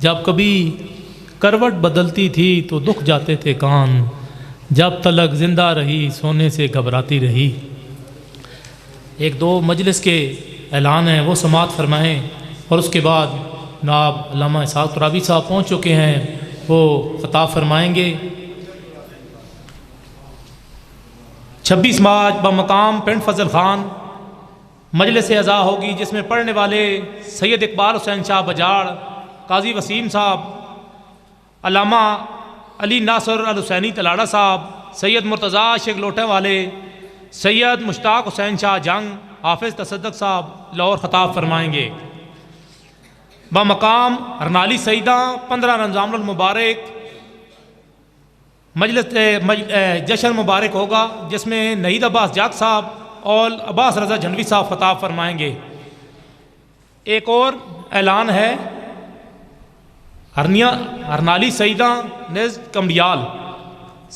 جب کبھی کروٹ بدلتی تھی تو دکھ جاتے تھے کان، جب تلک زندہ رہی سونے سے گھبراتی رہی۔ ایک دو مجلس کے اعلان ہیں وہ سماعت فرمائیں، اور اس کے بعد جناب علامہ اسحاق ترابی صاحب پہنچ چکے ہیں، وہ خطاب فرمائیں گے۔ 26 مارچ بمقام پنڈ فضل خان مجلس اعزاء ہوگی، جس میں پڑھنے والے سید اقبال حسین شاہ بجاڑ، قاضی وسیم صاحب، علامہ علی ناصر الحسینی تلاڑہ صاحب، سید مرتضیٰ شیخ لوٹے والے، سید مشتاق حسین شاہ جنگ، حافظ تصدق صاحب لاہور خطاب فرمائیں گے۔ بمقام ہرنالی سیدہ 15 رمضان المبارک جشن مبارک ہوگا، جس میں نہید عباس جاگ صاحب اور عباس رضا جھنوی صاحب خطاب فرمائیں گے۔ ایک اور اعلان ہے، ہرنالی سیدہ نز کمڈیال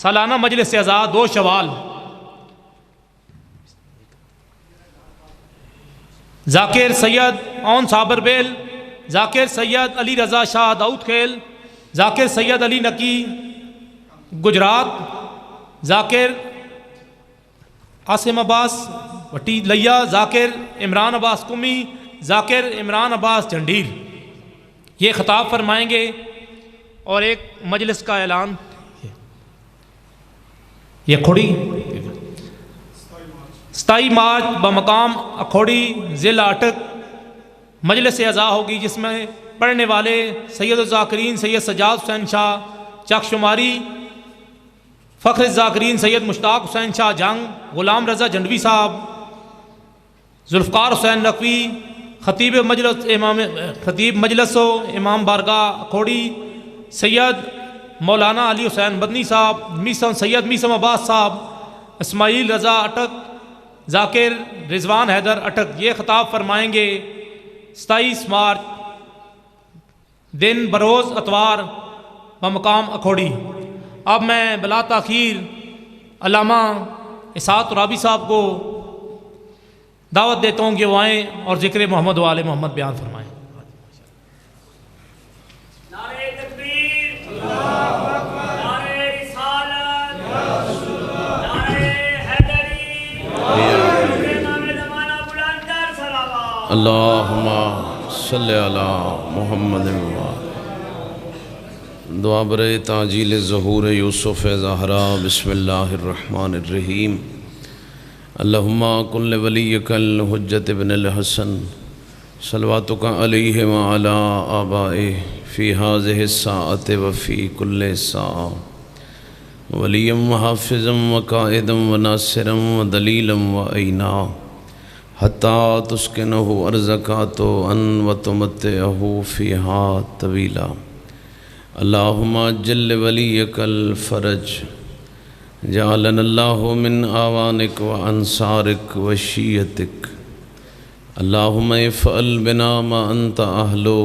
سالانہ مجلس اعزاء 2 شوال، ذاکر سید اون صابر بیل، ذاکر سید علی رضا شاہ داؤد خیل، ذاکر سید علی نقی گجرات، ذاکر عاصم عباس وٹی لیا، ذاکر عمران عباس کمی، ذاکر عمران عباس جنڈیل، یہ خطاب فرمائیں گے۔ اور ایک مجلس کا اعلان، یہ کھوڑی 27 مارچ بمقام اکھوڑی ضلع اٹک مجلس اعزاء ہوگی، جس میں پڑھنے والے سید الذاکرین سید سجاد حسین شاہ چک شماری، فخر الذاکرین سید مشتاق حسین شاہ جنگ، غلام رضا جھنڈوی صاحب، ذوالفقار حسین نقوی، خطیب مجلس و امام بارگاہ اکھوڑی، سید مولانا علی حسین مدنی صاحب، سید میسم عباس صاحب، اسماعیل رضا اٹک، ذاکر رضوان حیدر اٹک، یہ خطاب فرمائیں گے۔ 27 مارچ دن بروز اتوار بمقام اکھوڑی۔ اب میں بلا تاخیر علامہ اسحاق ترابی صاحب کو دعوت دیتا ہوں کہ وہ آئیں اور ذکر محمد و آل محمد بیان فرمائیں۔ نعرہ تکبیر، اللہ اکبر، نعرہ رسالت، یا رسول اللہ، نعرہ حیدری، امام زمانہ بلند تر صلوات، اللہم صلی علی محمد و دعا برے تعجیل ظہور یوسف زہرا۔ بسم اللہ الرحمن الرحیم۔ اللہم کل ولیک الحجت ابن الحسن صلواتک علیہ وعلی آبائہ فی ہذہ الساعۃ وفی کل ساعہ، ولیا وحافظا وقائدا وناصرا ودلیلا وعینا، حتی تسکنہ ارضک طوعا وتمتعہ فیہا طویلا۔ اللہم جل ولیک الفرج، جعلنا اللہ من آوانک وانصارک وشیعتک۔ اللہم افعل بنا ما انت اہلو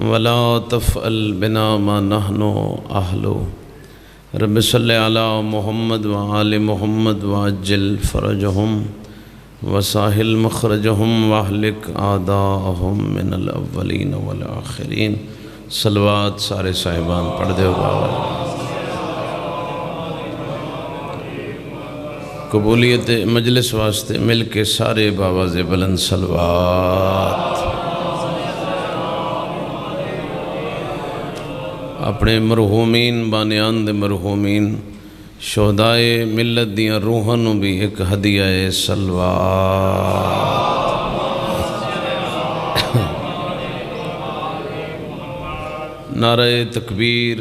ولا تفعل بنا ما نحن اہلو۔ رب صلی علی محمد وآل محمد وعجل فرجہم وساہل مخرجہم واہلک اعداءہم من الاولین والآخرین۔ صلوات سارے صاحبان پڑھ دے بابا۔ قبولیت مجلس واسطے مل کے سارے باواز بلند صلوات۔ اپنے مرحومین بانیان دے مرحومین شہدائے ملت دیاں روحاں نو بھی ایک ہدیہ صلوات۔ نعرہ تکبیر،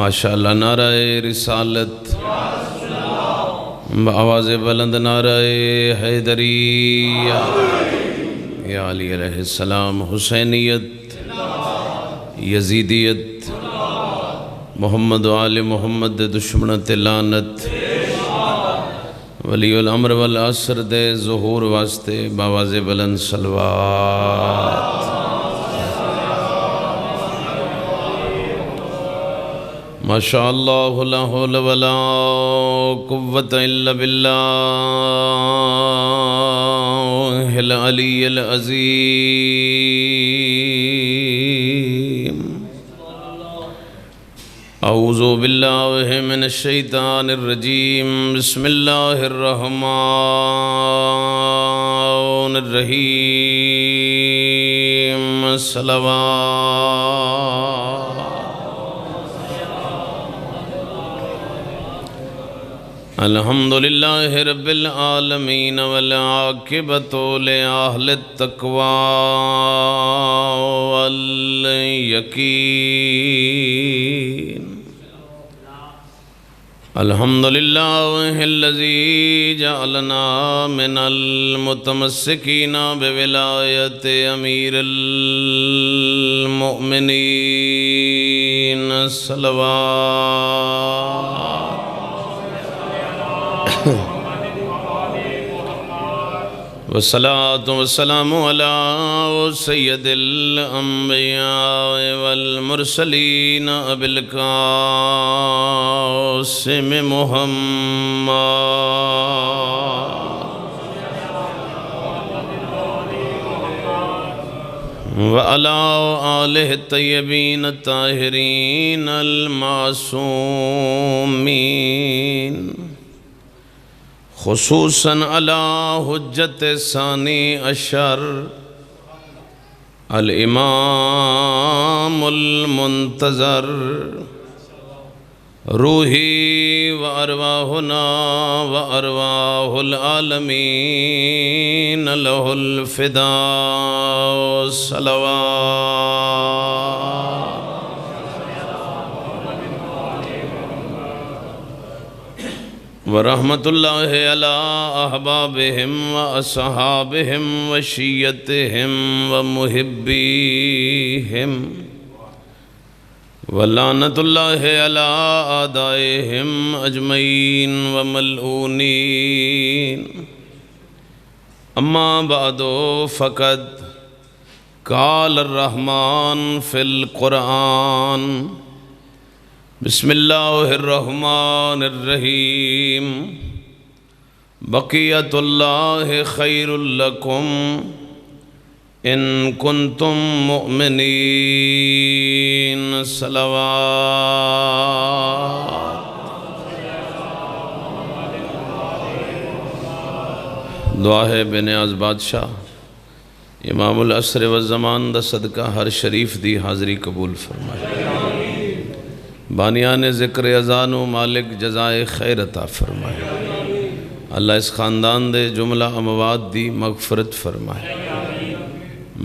ماشاءاللہ، نعرہ رسالت، آواز بلند نعرہ حیدری، یا علی علیہ السلام، حسینیت، یزیدیت، محمد و آل محمد دشمنت لعنت، ولی الامر والعصر دے ظہور واسطے باواز بلند صلوات۔ ماشاءاللہ لا حول ولا قوة الا باللہ العلی العظیم۔ اعوذ باللہ من الشیطان الرجیم بسم اللہ الرحمن الرحیم صلوات الحمدللہ رب العالمین والعاقبۃ لأہل التقوی والیقین الحمدللہ الذی جعلنا من المتمسکین بولایت امیر المؤمنین صلوات والصلاة والسلام على سید الانبیاء والمرسلین ابی القاسم محمد وعلى آلہ الطیبین الطاہرین المعصومین خصوصاً علی حجت ثانی عشر الامام المنتظر روحی وارواحنا وارواح العالمین لہ الفداء صلوات ورحمت اللہ علی احبابہم واصحابہم وشیعتہم ومحبیہم ولعنت اللہ علی اعدائہم اجمعین وملعونین اما بعد فقد قال الرحمن فی القرآن بسم اللہ الرحمن الرحیم بقیت اللہ خیر لکم ان کنتم مؤمنین صلوات دعا ہے بے نیاز بادشاہ امام العصر والزمان دا صدقہ ہر شریف دی حاضری قبول فرمائے بانیان ذکر اذان و مالک جزائے خیر عطا فرمائے اللہ اس خاندان دے جملہ اموات دی مغفرت فرمائے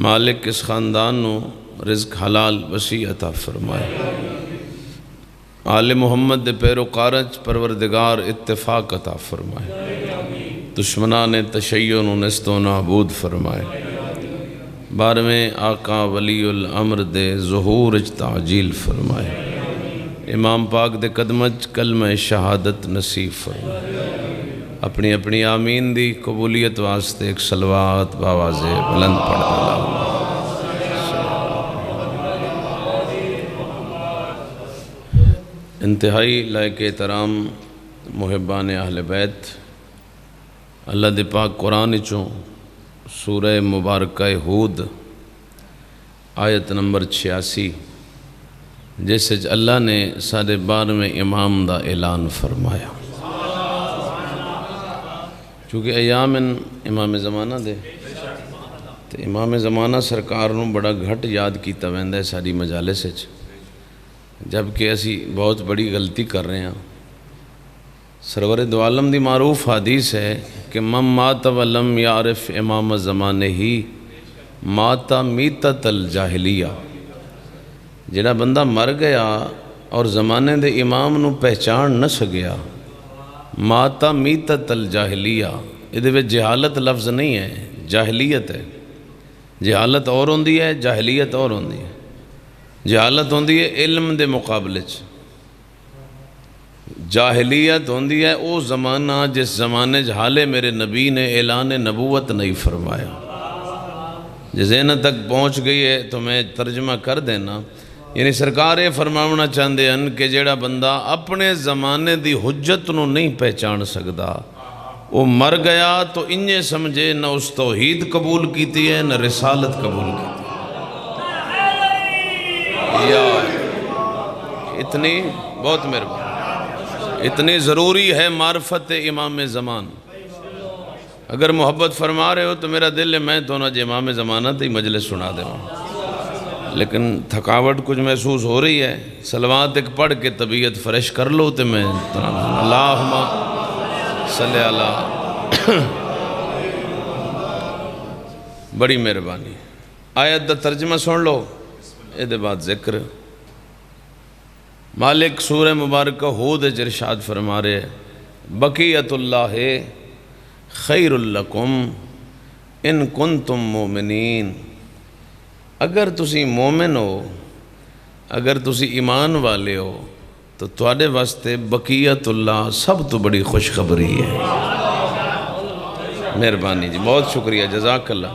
مالک اس خاندان نو رزق حلال وسیع عطا فرمائے آل محمد دے پیروکارج پروردگار اتفاق عطا فرمائے دشمنان تشیع نو نست و نابود فرمائے بارہویں آقا ولی الامر دے ظہور تعجیل فرمائے امام پاک دے قدمج کلمہ شہادت نصیب فرمائے اپنی اپنی آمین دی قبولیت واسطے ایک صلوات باواز بلند پڑھ اللہ انتہائی لائق احترام محبان اہل بیت اللہ دے پاک قرآن چوں سورہ مبارکہ ہود آیت نمبر 86 جیسے اللہ نے 12.5 امام دا اعلان فرمایا چونکہ ایام امام زمانہ دے تو امام زمانہ سرکار نو بڑا گھٹ یاد کیتا ویندہ ہے ساری مجالس سے جبکہ اسی بہت بڑی غلطی کر رہے ہیں سرور دو عالم دی معروف حدیث ہے کہ من مات ولم یعرف امام زمانے ہی ماتا میتت الجاہلیہ جڑا بندہ مر گیا اور زمانے دے امام نو پہچان نہ سکیا ماتا میتت الجاہلیہ ادھے وے جہالت لفظ نہیں ہے جاہلیت ہے جہالت اور ہوندی ہے جاہلیت اور ہوندی ہے جہالت ہوندی ہے علم دے مقابلے جاہلیت ہوندی ہے او زمانہ جس زمانے جہالے میرے نبی نے اعلان نبوت نہیں فرمایا جزینہ تک پہنچ گئی ہے تو میں ترجمہ کر دینا یعنی سرکار یہ فرماونا چاہندے ہیں کہ جیڑا بندہ اپنے زمانے دی حجت نو نہیں پہچان سکدا وہ مر گیا تو انہیں سمجھے نہ اس توحید قبول کیتی ہے نہ رسالت قبول کیتی ہے اتنی بہت مہربانی. اتنی ضروری ہے معرفت امام زمان. اگر محبت فرما رہے ہو تو میرا دل ہے میں تو نہ جو امام زمانہ تی مجلس سنا دے ہوں، لیکن تھکاوٹ کچھ محسوس ہو رہی ہے. صلوات ایک پڑھ کے طبیعت فریش کر لو تو میں اللہم صلی اللہ. بڑی مہربانی. آیت دا ترجمہ سن لو، اے دے بعد ذکر. مالک سورہ مبارکہ ہود ارشاد فرما رہے بقیت اللہ خیر لکم ان کنتم مومنین. اگر تسی مومن ہو، اگر تسی ایمان والے ہو تو تواڈے واسطے بقیت اللہ سب تو بڑی خوشخبری ہے. مہربانی جی، بہت شکریہ، جزاک اللہ.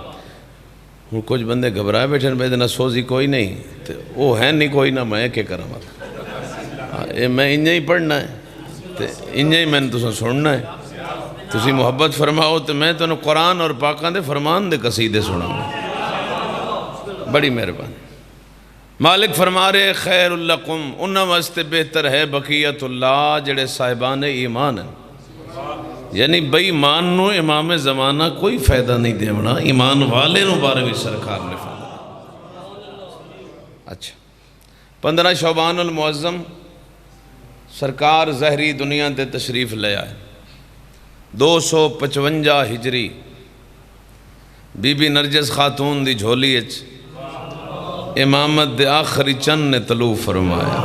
ہوں کچھ بندے گھبرائے بیٹھے بے دینا سوزی کوئی نہیں تو وہ ہے نہیں کوئی نہ میں کہ کروں اے میں انجھے ہی پڑھنا ہے تو انجھے ہی میں نے تسا سننا ہے. تسی محبت فرماؤ تو میں تو قرآن اور پاکاں دے فرمان دے قصیدے سنا. بڑی مہربانی. مالک فرما رہے خیر لکم انہاں واسطے بہتر ہے بقیت اللہ جڑے صاحبان ایمان ہیں. یعنی بے ایمان نو امام زمانہ کوئی فائدہ نہیں دیونا، ایمان والے نو بارے بھی سرکار نے فائدہ. اچھا 15 شعبان المعظم سرکار زہری دنیا تے تشریف لے آئے. 255 ہجری بی بی نرجس خاتون دی جھولی اچ امامت دے آخری چند نے طلوع فرمایا.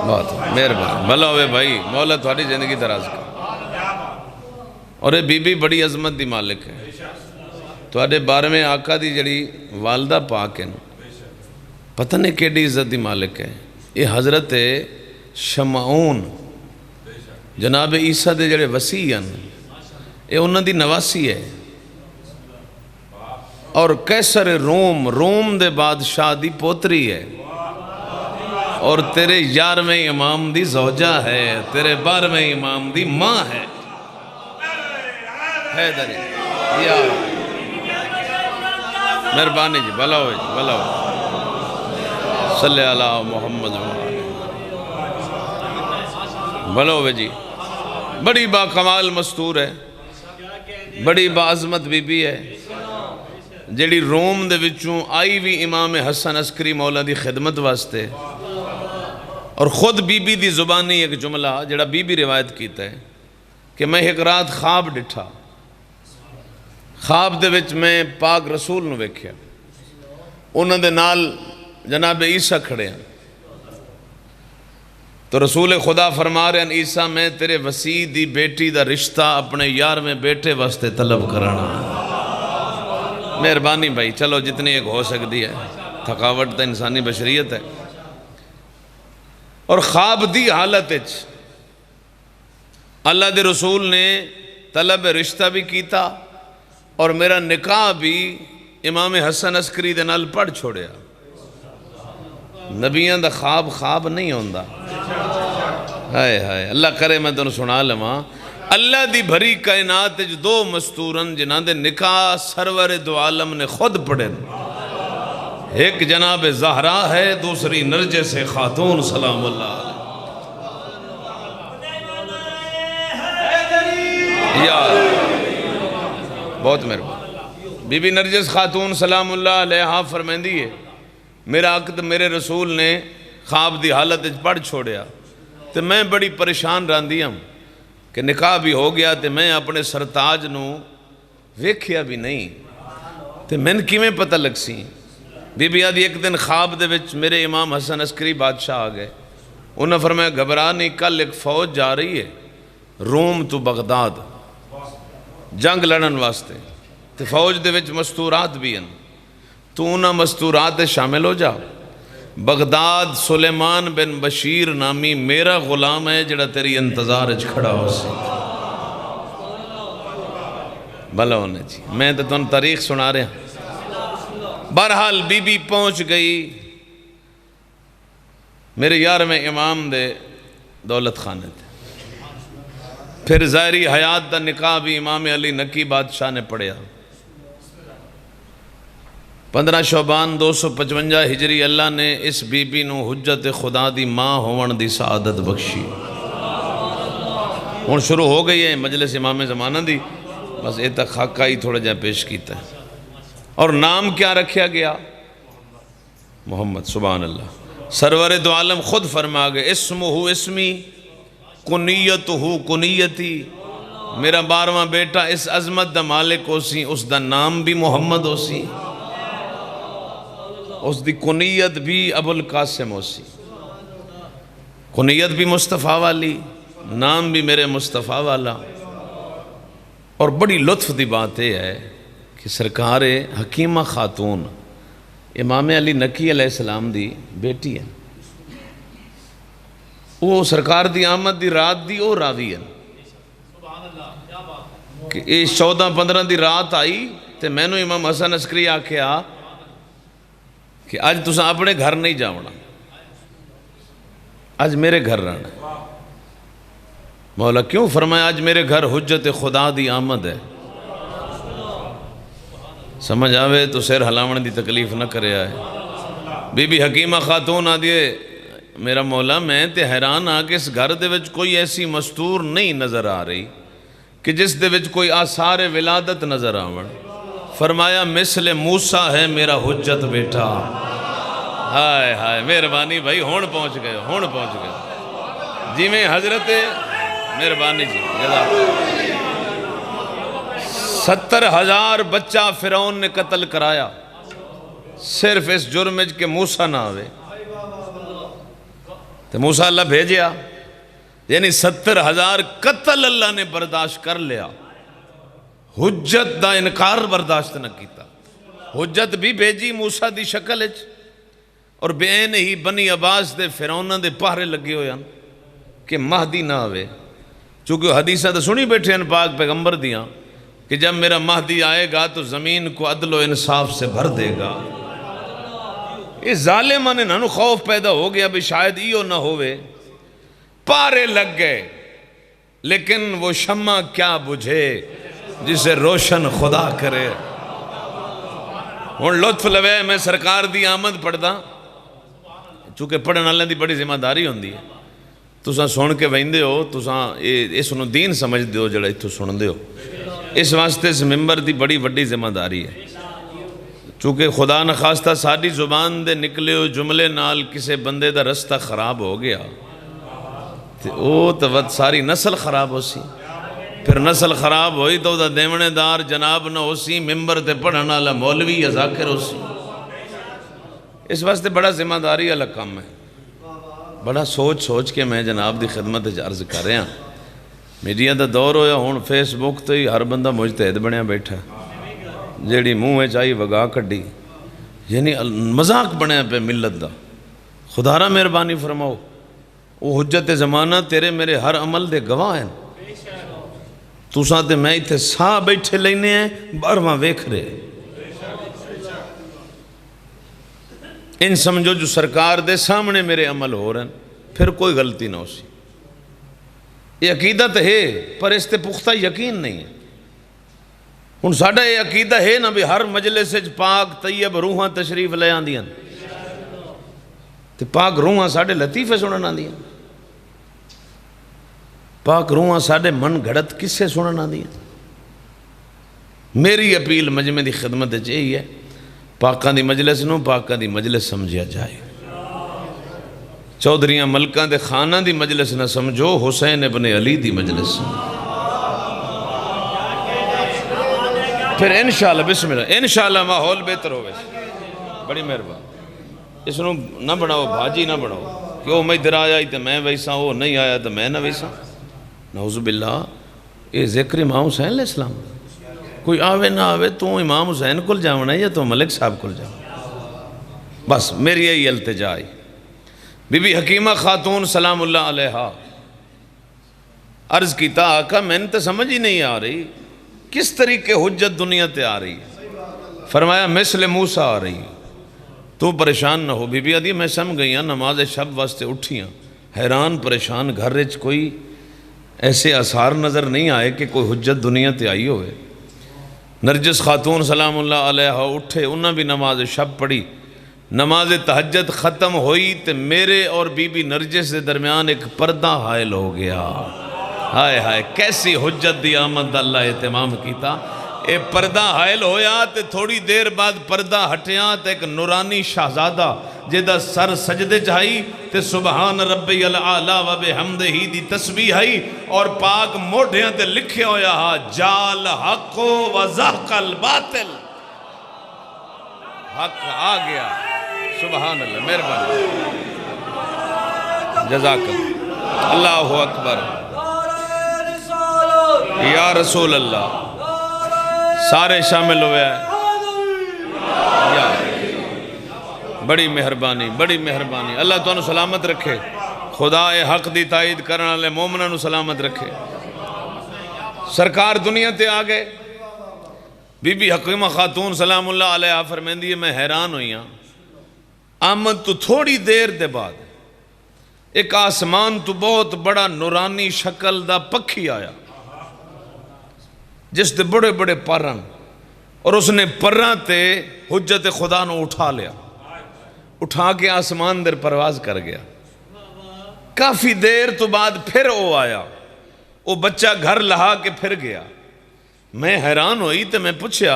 بہت مہربان. بھلا ہوئے بھائی، مولا تھوڑی زندگی دراز کر. اور یہ بی بی بڑی عظمت دی مالک ہے. تھوڑے بارے میں آقا دی جڑی والدہ پاک ہیں پتہ نہیں کیڑی عزت دی مالک ہے. یہ حضرت شمعون جناب عیسیٰ دے جڑے وسیع ہیں یہ انہوں دی نواسی ہے. اور کیسر روم دے بادشاہ دی پوتری ہے. اور تیرے 11ویں امام دی زوجہ ہے، تیرے 12ویں امام دی ماں ہے. حیدر یا مہربانی جی، بھلا ہوئے جی، بھلا ہوئے. صلی اللہ محمد بھلا ہوئے جی. بڑی با کمال مستور ہے، بڑی با عظمت بی بی ہے جیڑی روم دے وچوں آئی بھی امام حسن عسکری مولا دی خدمت واسطے. اور خود بی بی دی زبانی ایک جملہ جڑا بی بی روایت کیتا ہے کہ میں ایک رات خواب ڈٹھا. خواب دے وچ میں پاک رسول نو ویکھیا، انہاں دے نال جناب عیسیٰ کھڑے ہیں. تو رسول خدا فرما رہے ہیں عیسیٰ میں تیرے وسیع دی بیٹی دا رشتہ اپنے 11ویں بیٹے واسطے طلب کرنا. مہربانی بھائی، چلو جتنی ایک ہو سکتی ہے، تھکاوٹ تا انسانی بشریت ہے. اور خواب دی حالت اللہ دے رسول نے طلب رشتہ بھی کیتا اور میرا نکاح بھی امام حسن عسکری دے نال پڑھ چھوڑیا. نبیان دا خواب نہیں ہوندا. ہائے ہائے، اللہ کرے میں تنوں سنا لواں. اللہ دی بھری کائنات وچ 2 مستورن جنہاں دے نکاح سرور دو عالم نے خود پڑھے. ایک جناب زہرا ہے، دوسری نرجس خاتون سلام اللہ یا بہت مہربان. بی بی نرجس خاتون سلام اللہ علیہا فرمائندی ہے میرا عقد میرے رسول نے خواب دی حالت پڑھ چھوڑیا تو میں بڑی پریشان رہندی ہوں کہ نکاح بھی ہو گیا تو میں اپنے سرتاج نو ویکھیا بھی نہیں تو میں نے کیویں پتہ لگ سی. بی بی آدھی ایک دن خواب دے وچ میرے امام حسن عسکری بادشاہ آ گئے. انہوں نے فرمایا گھبرا نہیں، کل ایک فوج جا رہی ہے روم تو بغداد جنگ لڑن واسطے، تو فوج دے وچ مستورات بھی ہیں، تو انہاں مستورات شامل ہو جا. بغداد سلیمان بن بشیر نامی میرا غلام ہے جڑا تیری انتظار اچ کھڑا ہو سی. بھلا ہونے جی، میں تو تن تاریخ سنا رہا ہوں. بہرحال بی بی پہنچ گئی میرے 11ویں امام دے دولت خانے تھے. پھر ظاہری حیات دا نکاح بھی امام علی نقی بادشاہ نے پڑھیا. 15 شعبان 255 ہجری اللہ نے اس بی بی نو حجت خدا دی ماں ہون دی سعادت بخشی. ہوں شروع ہو گئی ہے مجلس امام زمانہ دی، بس یہ تک خاکہ ہی تھوڑا جا پیش کیتا ہے. اور نام کیا رکھیا گیا؟ محمد. سبحان اللہ. سرور دو عالم خود فرما گئے اسمہ اسمی کنیتہ کنیتی. میرا 12واں بیٹا اس عظمت دا مالک ہو سی، اس دا نام بھی محمد ہو سی، اس دی کنیت بھی ابو القاسم ہو سی. کنیت بھی مصطفیٰ والی، نام بھی میرے مصطفیٰ والا. اور بڑی لطف دی بات یہ ہے کہ سرکار حکیمہ خاتون امام علی نقی علیہ السلام دی بیٹی ہے. وہ سرکار دی آمد دی رات دی او راوی ہے کہ یہ 14-15 دی رات آئی تے میں نے امام حسن عسکری آکھیا کہ آج تساں اپنے گھر نہیں جاؤنا، آج میرے گھر رہنا. مولا کیوں؟ فرمایا آج میرے گھر حجت خدا دی آمد ہے. سمجھ آوے تو سیر ہلاون دی تکلیف نہ کرے آئے. بی بی حکیمہ خاتون آدھے میرا مولا میں تے حیران آ کہ اس گھر دے وچ کوئی ایسی مستور نہیں نظر آ رہی کہ جس دے وچ کوئی آثار ولادت نظر آون. فرمایا مثل موسیٰ ہے میرا حجت بیٹا. ہائے ہائے مہربانی بھائی، ہون پہنچ گئے جی میں حضرت مہربانی جی. 70,000 بچہ فرعون نے قتل کرایا صرف اس جرم کہ موسیٰ نہ آوے. تو موسیٰ اللہ بھیجیا، یعنی 70,000 قتل اللہ نے برداشت کر لیا، حجت دا انکار برداشت نہ کیتا. حجت بھی بھیجی موسیٰ دی شکل اچ، اور بین ہی بنی عباس دے فرعون دے پہرے لگے ہوئے ہیں کہ مہدی نہ آوے. چونکہ حدیثہ تو سنی بیٹھے ہیں پاک پیغمبر دیاں کہ جب میرا مہدی آئے گا تو زمین کو عدل و انصاف سے بھر دے گا. اس ظالمہ نے نہ خوف پیدا ہو گیا بھی شاید ایو نہ ہوئے. پارے لگ گئے، لیکن وہ شمع کیا بجھے جسے روشن خدا کرے. ہن لطف لوے میں سرکار دی آمد پڑھدا، چونکہ پڑھن والے دی بڑی ذمہ داری ہوندی ہے. تساں سن کے ویندے ہو، تساں اس نو دین سمجھ دیو جڑا ایتھوں سن دیو. اس واسطے اس ممبر دی بڑی وڈی ذمہ داری ہے. چونکہ خدا نخواستہ ساری زبان دے نکلے ہو جملے نال کسے بندے دا رستہ خراب ہو گیا تے او تو ساری نسل خراب ہو سی. پھر نسل خراب ہوئی تو دا دیونے دار جناب نہ ہو سی، ممبر تے پڑھنا والا مولوی یا ذاکر ہو سی. اس واسطے بڑا ذمہ داری والا کام ہے. بڑا سوچ کے میں جناب دی خدمت عرض کر رہا. میڈیا دا دور ہویا، ہون فیس بک تو ہی ہر بندہ مجتہد بنیا بیٹھا، جیڑی منہ چاہی وگا کڈی، یعنی مذاق بنیا پہ ملت دا. خدا را مہربانی فرماؤ، وہ حجت زمانہ تیرے میرے ہر عمل دے گواہ ہیں. تساں تے میں ایتھے ساہ بیٹھے لینے ہیں، بارواں ویکھ رہے. ان سمجھو جو سرکار دے سامنے میرے عمل ہو رہے ہیں، پھر کوئی غلطی نہ ہو سی. یہ عقیدت ہے پر اس تے پختہ یقین نہیں ہے. ہن ساڈا یہ عقیدہ ہے نا بھی ہر مجلس وچ پاک طیب روحاں تشریف لے آندیاں تے پاک روحاں ساڈے لطیفے سنن آندیاں، پاک روحاں ساڈے من گھڑت قصے سنن آندیاں. میری اپیل مجمع دی خدمت وچ یہی ہے، پاکاں دی مجلس نو پاکاں دی مجلس سمجھیا جائے. چودھریاں ملکاں دے خانہ دی مجلس نہ سمجھو، حسین ابن علی دی مجلس. پھر انشاءاللہ بسم اللہ انشاءاللہ ماحول بہتر ہوئے. بڑی مہربان. اس نو نہ بناؤ بھاجی نہ بناؤ کہ وہ میں ادھر آیا تو میں ویسا، وہ نہیں آیا تو میں نہ ویسا. نعوذ باللہ. یہ ذکر امام حسین علیہ السلام. کوئی آوے نہ آوے تو امام حسین کل جاونا ہے یا تو ملک صاحب کل جاونا. بس میری یہی التجا ہے. بی بی حکیمہ خاتون سلام اللہ علیہا عرض کیتا آقا میں نے تو سمجھ ہی نہیں آ رہی کس طریقے حجت دنیا تے آ رہی. فرمایا مثل موسیٰ آ رہی. تو پریشان نہ ہو. بی بی آدھی میں سمجھ گئی ہاں، نماز شب واسطے اٹھیاں، حیران پریشان، گھر وچ کوئی ایسے آثار نظر نہیں آئے کہ کوئی حجت دنیا تے آئی ہوئے. نرجس خاتون سلام اللہ علیہ اٹھے، انہوں بھی نماز شب پڑھی، نماز تہجد ختم ہوئی تو میرے اور بی بی نرجس کے درمیان ایک پردہ حائل ہو گیا۔ ہائے ہائے کیسی حجت دی آمد اللہ اہتمام کیتا۔ اے پردہ حائل ہویا تے تھوڑی دیر بعد پردہ ہٹیاں تے ایک نورانی شہزادہ جیدہ سر سجدے چاہی تے سبحان ربی العالی و بحمدہی دی تسبیح ہے اور پاک موڑھیاں تے لکھے ہویا ہا جال حق و زحق الباطل، حق آ گیا۔ سبحان اللہ، مہربانی، جزاک اللہ اکبر، یا رسول اللہ، سارے شامل ہوئے ہیں۔ بڑی مہربانی، بڑی مہربانی، اللہ تو انہوں سلامت رکھے، خدا حق دی تائید کرنا لے مومنہ انہوں سلامت رکھے۔ سرکار دنیا تے آگئے، بی بی حکیمہ خاتون سلام اللہ علیہ فرمیندی ہے میں حیران ہوئی ہاں، آمد تو تھوڑی دیر دے بعد ایک آسمان تو بہت بڑا نورانی شکل دا پکھی آیا جس دے بڑے بڑے پرن، اور اس نے پرن تے حجت خدا نو اٹھا لیا، اٹھا کے آسمان در پرواز کر گیا۔ کافی دیر تو بعد پھر وہ آیا، وہ بچہ گھر لہا کے پھر گیا۔ میں حیران ہوئی تو میں پوچھا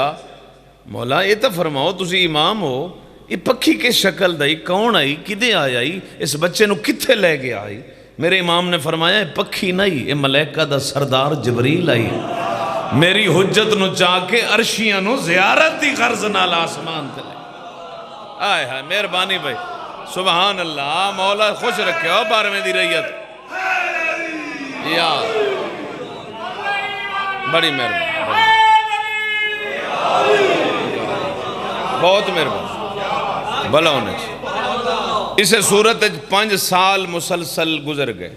مولا یہ تو فرماؤ تسی امام ہو، یہ پکھی کے شکل دائی کون آئی، کدے آئی، اس بچے نو کتھے لے گیا آئی؟ میرے امام نے فرمایا یہ پکھی نہیں، یہ ملائکہ دا سردار جبریل آئی، میری حجت نو چاہ کے عرشیاں نو زیارت دی غرض نال آسمان تے لے۔ آئے ہائے مہربانی بھائی، سبحان اللہ، مولا خوش رکھے ہو بارہویں دی ریت، یا بڑی مہربانی، بہت مہربانی، بھلا ہونے سے۔ اسے صورت 5 سال مسلسل گزر گئے۔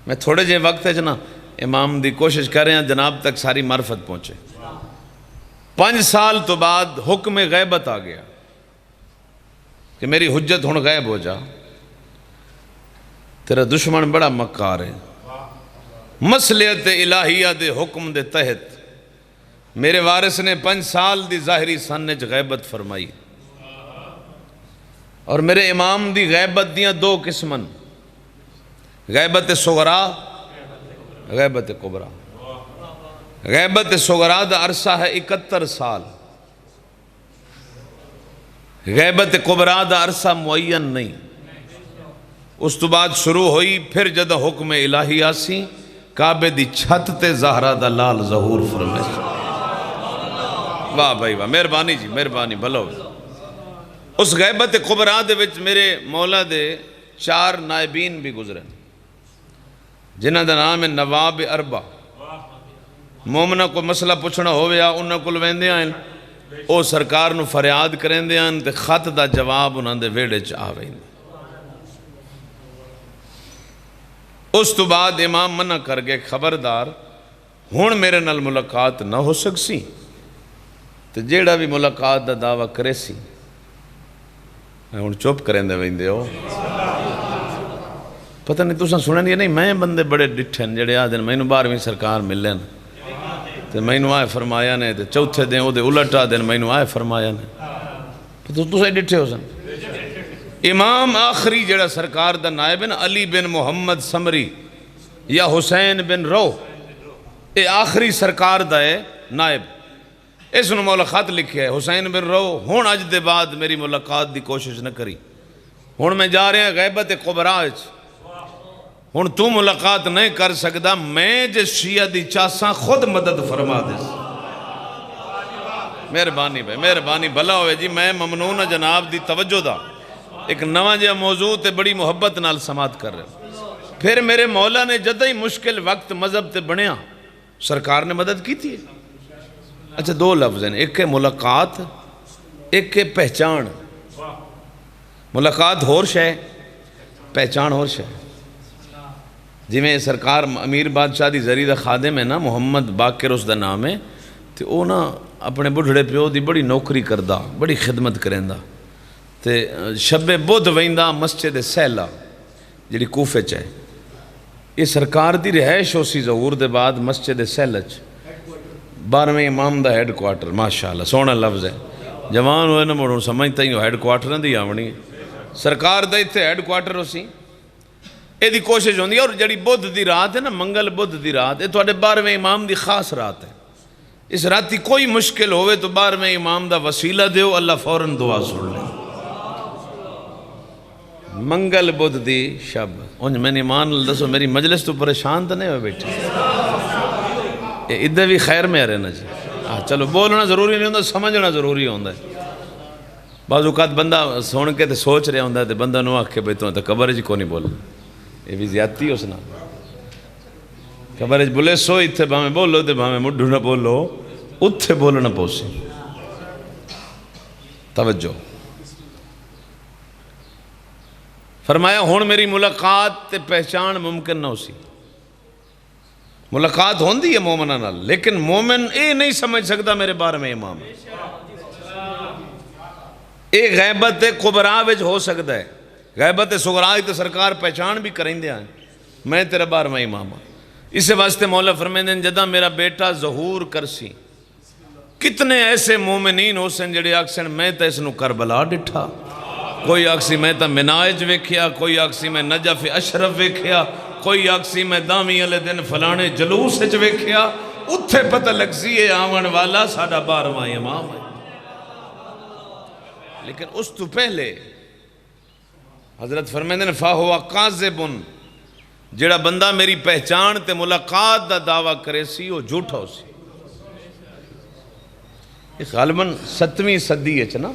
میں تھوڑے جے وقت ہے جنا امام دی کوشش کر رہے ہیں جناب تک ساری معرفت پہنچے۔ 5 سال تو بعد حکم غیبت آ گیا کہ میری حجت ہن غائب ہو جا، تیرا دشمن بڑا مکار ہے۔ مصلحت الہیہ دے حکم دے تحت میرے وارث نے 5 سال دی ظاہری سنج غیبت فرمائی، اور میرے امام دی غیبت دیاں 2 قسمن، غیبت صغرا، غیبت کبرا۔ غیبت صغرا دا عرصہ ہے 71 سال، غیبت کبرا دا عرصہ معین نہیں۔ اس تو بعد شروع ہوئی پھر جد حکم الہی آسی، کعبے دی چھت تے زہرہ دا لال ظہور فرمائے۔ واہ بھائی واہ، مہربانی جی مہربانی، بھلو۔ اس غیبت کبرا دے وچ میرے مولا دے 4 نائبین بھی گزرے، جنہ دا نام ہے نواب اربع۔ مومنہ کو مسئلہ پوچھنا ہویا انہاں کل ویندے آئیں، او سرکار نو فریاد کریں دے آئیں تے خط دا جواب انہاں دے ویڑے چاہ ویندے۔ اس تو بعد امام منع کر گئے خبردار ہون میرے نال ملاقات نہ ہو سکسی، تو جیڑا بھی ملاقات دا دعویٰ کرے سی ہون چوپ کریں دے ویندے ہو۔ پتہ نہیں تو سنیں دیا نہیں، میں بندے بڑے ڈٹھن جڑے آدھیں میں نو 12ویں سرکار ملیں تو میں نو آئے فرمایا نے، تو چوتھے دیں او دے الٹا دیں میں نو آئے فرمایا نے، تو سے ڈٹھے ہو سن۔ امام آخری جڑا سرکار دا نائب ہے نا، علی بن محمد سمری یا حسین بن رو، اے آخری سرکار دا ہے نائب، اس نے مولا خط لکھے ہے حسین بن رو ہون اج دے بعد میری ملاقات دی کوشش نہ کری، ہون میں جا رہے ہیں غیبت قبرا اچ، ہون تو ملاقات نہیں کر سکتا، میں جس شیعہ دی چاساں خود مدد فرما دے۔ مہربانی بھائی مہربانی، بھلا ہوئے جی، میں ممنون جناب دی توجہ دا، ایک نواں جہاں موضوع تے بڑی محبت نال سماعت کر رہے۔ پھر میرے مولا نے جدہ ہی مشکل وقت مذہب تے بنیا، سرکار نے مدد کی تھی۔ اچھا 2 لفظ ہیں، ایک ہے ملاقات، ایک ہے پہچان۔ ملاقات ہور شے، پہچان ہور شے۔ جی میں سرکار امیر بادشاہ دی زریدہ خادم ہے نا، محمد باقر اس دا نام ہے، تو وہ نا اپنے بڑھڑے پیو دی بڑی نوکری کردہ، بڑی خدمت کرندہ، تے شب بدھ ویندہ مسجد سیلہ جڑی کوفے چاہے، یہ سرکار دی رہائش ہو سی ظہور دے بعد مسجد سیلہ چ 12ویں امام دا ہیڈ کوارٹر، ماشاءاللہ سونا لفظ ہے، جوان ہوئے نہ مڑوں سمجھتا ہی ہیڈ کوارٹر دی آونی سرکار دا اتنے ہیڈ کوارٹر ہو سی، یہ کوشش ہوندی ہے۔ اور جڑی بدھ دی رات ہے نا، منگل بدھ دی رات، یہ تواڈے 12ویں امام دی خاص رات ہے۔ اس راتی کوئی مشکل ہوئے تو 12ویں امام دا وسیلہ دیو، اللہ فوراً دعا سن لے۔ منگل بدھ دی شب انج میں نے ایمان دسو میری مجلس تو پریشان تو نہیں ہوئے بیٹھے، ادھر بھی خیر میں رہنا جی، چلو بولنا ضروری نہیں ہوتا، سمجھنا ضروری ہوتا ہے۔ بعض اوقات بندہ سن کے تے سوچ رہا ہوتا ہے تے بندہ نو آکھے بھئی تو قبر وچ کو نہیں بولنا، یہ بھی زیادتی اس نال۔ قبر وچ بولے سو اتھے بھاویں بولو تے بھاویں مڈھو نہ بولو، اتھے بولنا پوسی۔ توجہ، فرمایا ہون میری ملاقات تے پہچان ممکن نہ ہو سی۔ ملاقات ہوندی ہے مومنہ نال، لیکن مومن اے نہیں سمجھ سکتا میرے 12ویں امام ہے۔ اے غیبت کبرا وچ ہو سکتا ہے، غیبت صغرا تے سرکار پہچان بھی کریں دے ہیں، میں تیرا 12واں امام ہوں۔ اس واسطے مولا فرمیندے ہیں جدہ میرا بیٹا ظہور کرسی، کتنے ایسے مومنین ہو سن جڑے آکسن میں تا اس نو کربلا ڈٹھا، کوئی آکسی میں تا منائج ویکھیا، کوئی آکسی میں نجف اشرف ویکھیا، کوئی آکسی میں دامی علیہ دن فلانے جلوس اچ ویکھیا، اتھے پتہ لگ سی ہے آون والا ساڑھا 12واں امام ہے۔ لیکن اس تو پہلے حضرت فرمیندے ہیں فَهُوَ قَاذِبٌ، جڑا بندہ میری پہچان تے ملاقات دا دعویٰ کرے سی وہ جھوٹا ہو سی۔ اس غالباً 7ویں صدی ہے نا،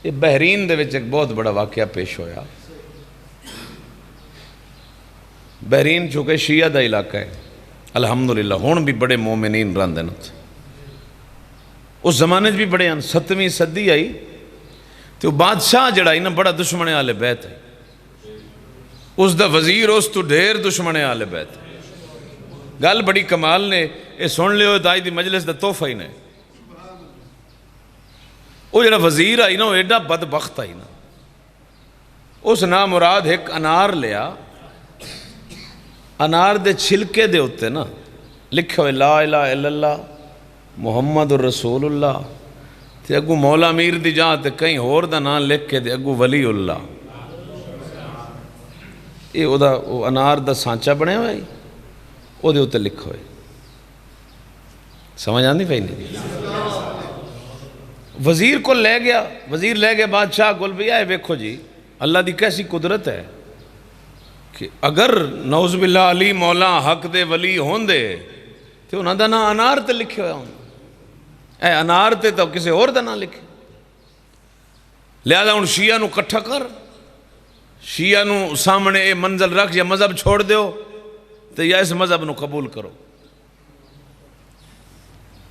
یہ بحرین دے وچ ایک بہت بڑا واقعہ پیش ہویا۔ بحرین چونکہ شیعہ دا علاقہ ہے، الحمدللہ ہون بھی بڑے مومنین رہندے ہیں، اس زمانے بھی بڑے ہیں۔ 7ویں صدی آئی تو بادشاہ جڑا ہی نا بڑا دشمنے آلے بیت ہے، اس دا وزیر اس تو ڈھیر دشمنے آلے بیت ہے۔ گل بڑی کمال نے، یہ سن لے ہوئے دائی دی مجلس دا توفہ ہی نے، وہ جڑا وزیر آئی نا وہ ایڈا بدبخت آئی نا، اس نام مراد ایک انار لیا، انار دے چھلکے دے ہوتے نا لکھے ہوئے لا الہ الا اللہ محمد الرسول اللہ، تے اگو مولا میر دی جان تے کہیں ہور دا نام لکھ کے دے اگو ولی اللہ، یہ او انار دا سانچہ بنے ہوئے او دے ہوتے لکھے ہوئے۔ سمجھ آندی پہی نہیں؟ وزیر کو لے گیا، وزیر لے گیا بادشاہ کو بھی آئے ویکھو جی اللہ دی کیسی قدرت ہے کہ اگر نعوذ باللہ علی مولا حق دے ولی ہون دے تو انہاں دا نا انار تے لکھے ہوئے ہوں، اے انار تے تو کسی اور دا نا لکھے، لہذا ان شیعہ نو کٹھا کر، شیعہ نو سامنے اے منزل رکھ، یا مذہب چھوڑ دیو تو یا اس مذہب نو قبول کرو۔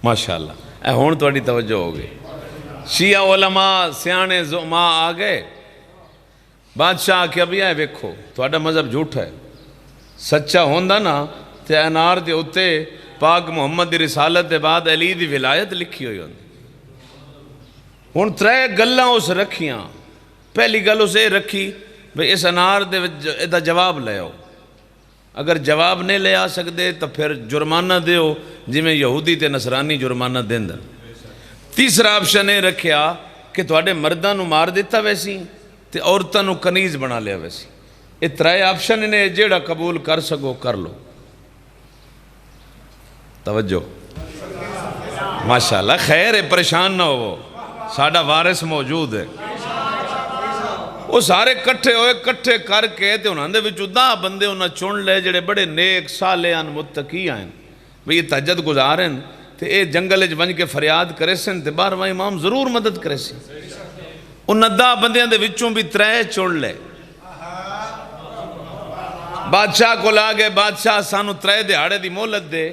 ماشاءاللہ اے ہون تو اڈی توجہ ہو گئی، شیعہ علماء سیانے زعماء آگئے، بادشاہ آکے ابھی آئے ویکھو تو اڈا مذہب جھوٹا ہے، سچا ہوندہ نا تے انار دے اتے پاک محمد دی رسالت دے بعد علی دی ولایت لکھی ہوئی ہوندی۔ ہون ترے گلاں اس رکھیاں، پہلی گل اسے رکھی بھئی اس انار دے دا جواب لے آؤ، اگر جواب نہیں لے آ سکتے تو پھر جرمانہ دیو جی میں یہودی تے نصرانی جرمانہ دیں دن۔ تیسرا آپشن یہ رکھیا کہ تواڈے مرداں نو مار دیتا ویسی تے عورتاں نو کنیز بنا لیا ویسی، یہ ترائے آپشن انہیں جیڑا قبول کر سکو کر لو۔ توجہ ماشاءاللہ خیر ہے، پریشان نہ ہو، ساڑھا وارث موجود ہے۔ وہ سارے کٹھے ہوئے، کٹھے کر کے تے انہاں دے وچوں 10 بندے انہاں چن لے جڑے بڑے نیک صالحان متقی ہیں، بھئی یہ تہجد گزارن تے اے جنگل وچ ونج کے فریاد کرے سن تے 12واں امام ضرور مدد کرے سی۔ انہاں 10 بندیاں دے وچوں بھی 3 چن لے، بادشاہ کو لاگے بادشاہ سانو 3 دہاڑے دی مہلت دے،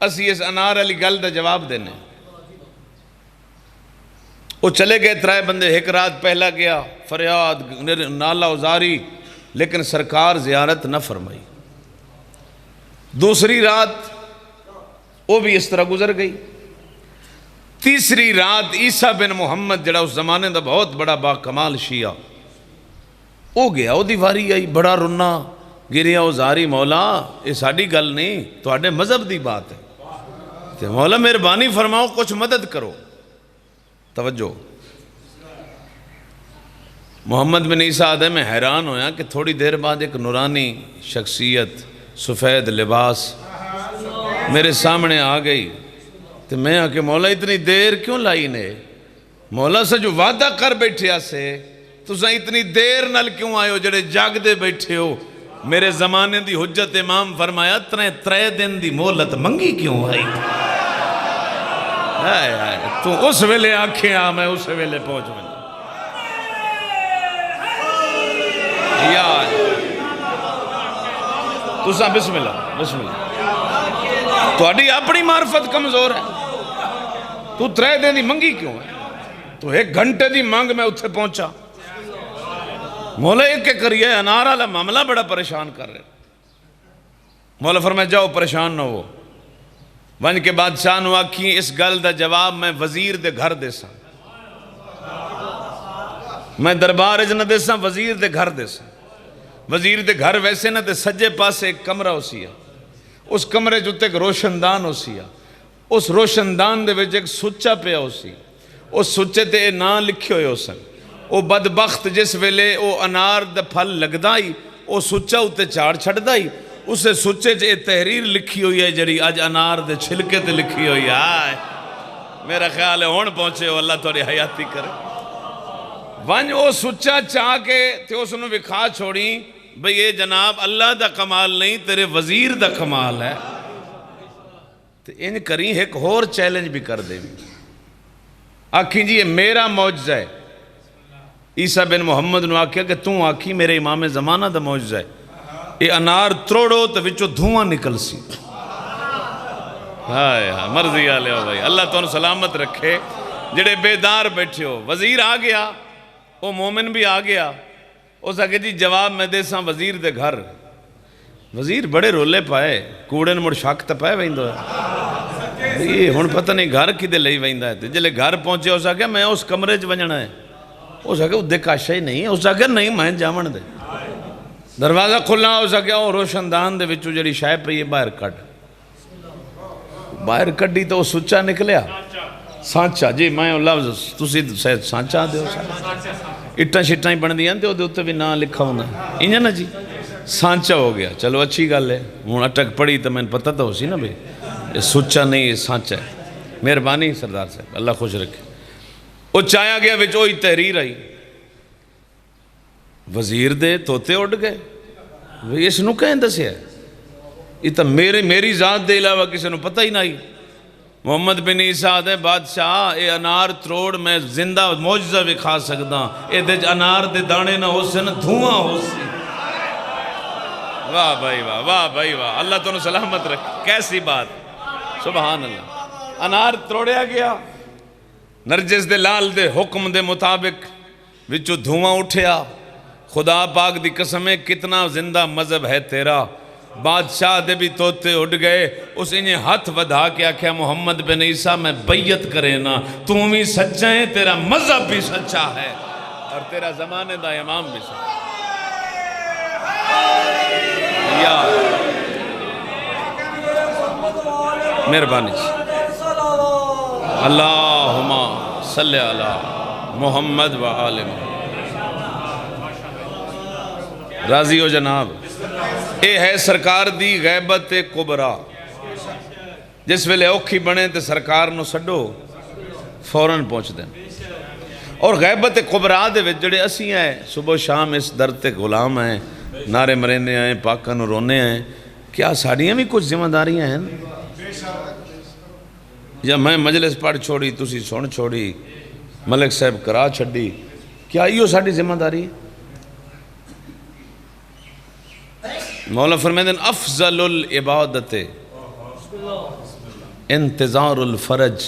اسی اس انار علی گل دا جواب دینے۔ وہ چلے گئے 3 بندے، ایک رات پہلا گیا فریاد نالہ ازاری، لیکن سرکار زیارت نہ فرمائی۔ دوسری رات وہ بھی اس طرح گزر گئی۔ تیسری رات عیسیٰ بن محمد جڑا اس زمانے دا بہت بڑا با کمال شیعہ وہ گیا، وہ دیواری آئی بڑا رنا گریا ازاری مولا یہ ساڑی گل نہیں تو آڈے مذہب دی بات ہے، تو مولا مہربانی فرماؤ کچھ مدد کرو. توجہ. محمد بن عیسیٰ آدھے میں حیران ہویا کہ تھوڑی دیر بعد ایک نورانی شخصیت سفید لباس میرے سامنے آ گئی. تو میں کہ مولا اتنی دیر کیوں لائی نے؟ مولا سے جو وعدہ کر بیٹھے سے تو اتنی دیر نل کیوں آئے ہو جڑے جاگ دے بیٹھے ہو؟ میرے زمانے دی حجت امام فرمایا ترے دن دی مہلت منگی کیوں آئی؟ تو اس ویلے آنکھیں آ میں اس ویلے پہنچ میں تسا بسم اللہ بسم اللہ. تھوڑی اپنی معرفت کمزور ہے. تو 3 دن دی منگی کیوں ہے؟ تو 1 گھنٹے دی مانگ میں اتھے پہنچا. مولا ایک کے کریے انار والا معاملہ بڑا پریشان کر رہے. مولا فرمایا جاؤ پریشان نہ ہو. ون کے بادشاہ نو آکھی اس گل دا جواب میں وزیر دے گھر دے سا. میں دربار اج نہ دے سا وزیر دے گھر دے سا. وزیر دے گھر ویسے نہ تے سجے پاسے ایک کمرہ ہو سیا. اس کمرے جو تے ایک روشن دان ہو سیا. اس روشن دان دے وچ ایک سچا پیا ہو سی. اس سچے تے اے نا لکھے ہوئے ہو سن. او بدبخت جس ویلے او انار دے پھل لگدائی او سچا اتے چاڑ چھڑدائی. اسے سچے جے تحریر لکھی ہوئی ہے جڑی آج انار دے چھلکے تے لکھی ہوئی ہے. آئے میرا خیال ہے ہون پہنچے ہو اللہ توڑی حیاتی کرے. ون او سچا چاہ کے تے اس نے وکھا چھوڑی بھئی یہ جناب اللہ دا کمال نہیں تیرے وزیر دا کمال ہے. تے ان کریں ایک اور چیلنج بھی کر دیں. آکھیں جی یہ میرا معجزہ ہے. عیسیٰ بن محمد نے آکھیا کہ تم آکھی میرے امام زمانہ دا معجزہ ہے. یہ انار تروڑو تو وچو دھواں نکل سی. ہائے ہاں مرضی آلے ہو بھائی. اللہ تو سلامت رکھے. جڑے بیدار بیٹھے ہو. وزیر آ گیا. وہ مومن بھی آ گیا. اس آگے جی جواب میں دے ساں وزیر دے گھر. وزیر بڑے رولے پائے. کوڑن مڑ شک تا پائے ویندو ہے. یہ ہون پتہ نہیں گھر کی دے لئی ویندہ ہے. جلے گھر پہنچے اس آگے میں اس کمرے چ ونجنا ہے. اس آگے دے کاشا ہی نہیں ہے. اس آگے نہیں میں جامن دے. دروازہ کھلنا اس آگے وہ روشن دان دے وچوں جڑی شے پئی باہر کڈ. باہر کڈی تو وہ سچا نکلیا. سانچا جی میں لفظ تسی سانچا دیو اٹھاں شٹاں ہی بن دیاں تے دے اوتے بھی نہ لکھا ہونا انجا نا جی. سانچا ہو گیا. چلو اچھی گل ہے. ہوں اٹک پڑی تو میں پتہ تو ہو سی نا بھائی یہ سچا نہیں یہ سانچا ہے. مہربانی سردار صاحب اللہ خوش رکھے. وہ چایا گیا وچ وہی تحریر آئی. وزیر دے توتے اڑ گئے. اس نو کہیں دسیا یہ تو میری ذات دے علاوہ کسی نو پتہ ہی نہیں. محمد بن عیسیٰ دے بادشاہ اے انار تروڑ میں زندہ معجزہ وکھا سکدا. اے دے انار دے دانے نہ ہو سے نہ دھواں ہو سی. واہ بھائی واہ واہ بھائی واہ. اللہ تو سلامت رکھے. کیسی بات. سبحان اللہ. انار تروڑیا گیا. نرجس دے لال دے حکم دے مطابق وچو دھواں اٹھیا. خدا پاک دی قسم ہے کتنا زندہ مذہب ہے تیرا. بادشاہ دے بھی توتے اڑ گئے. اس انہیں ہاتھ ودھا کے آکھیا محمد بن عیسیٰ میں بیعت کرے نا. تم بھی سچا ہے تیرا مذہب بھی سچا ہے اور تیرا زمانے دا امام بھی سچا. یا مہربانی اللہم صلی علی محمد و آل محمد. راضی ہو جناب. اے ہے سرکار دی غیبت کبرا. جس ویلے اوکھی بنے تے سرکار نو سڈو فوراً پہنچ دیں. اور غیبت کبرا دے وچ جڑے اسی ہیں صبح شام اس در تے غلام ہیں. نعرے مریندے ہیں پاکاں نو رونے ہیں. کیا ساڑیاں بھی کچھ ذمہ داریاں ہیں؟ یا میں مجلس پڑھ چھوڑی تسی سن چھوڑی ملک صاحب کرا چھڑی کیا ایو ساڑی ذمہ داری ہے؟ مولا فرمیدن افضل العبادت انتظار الفرج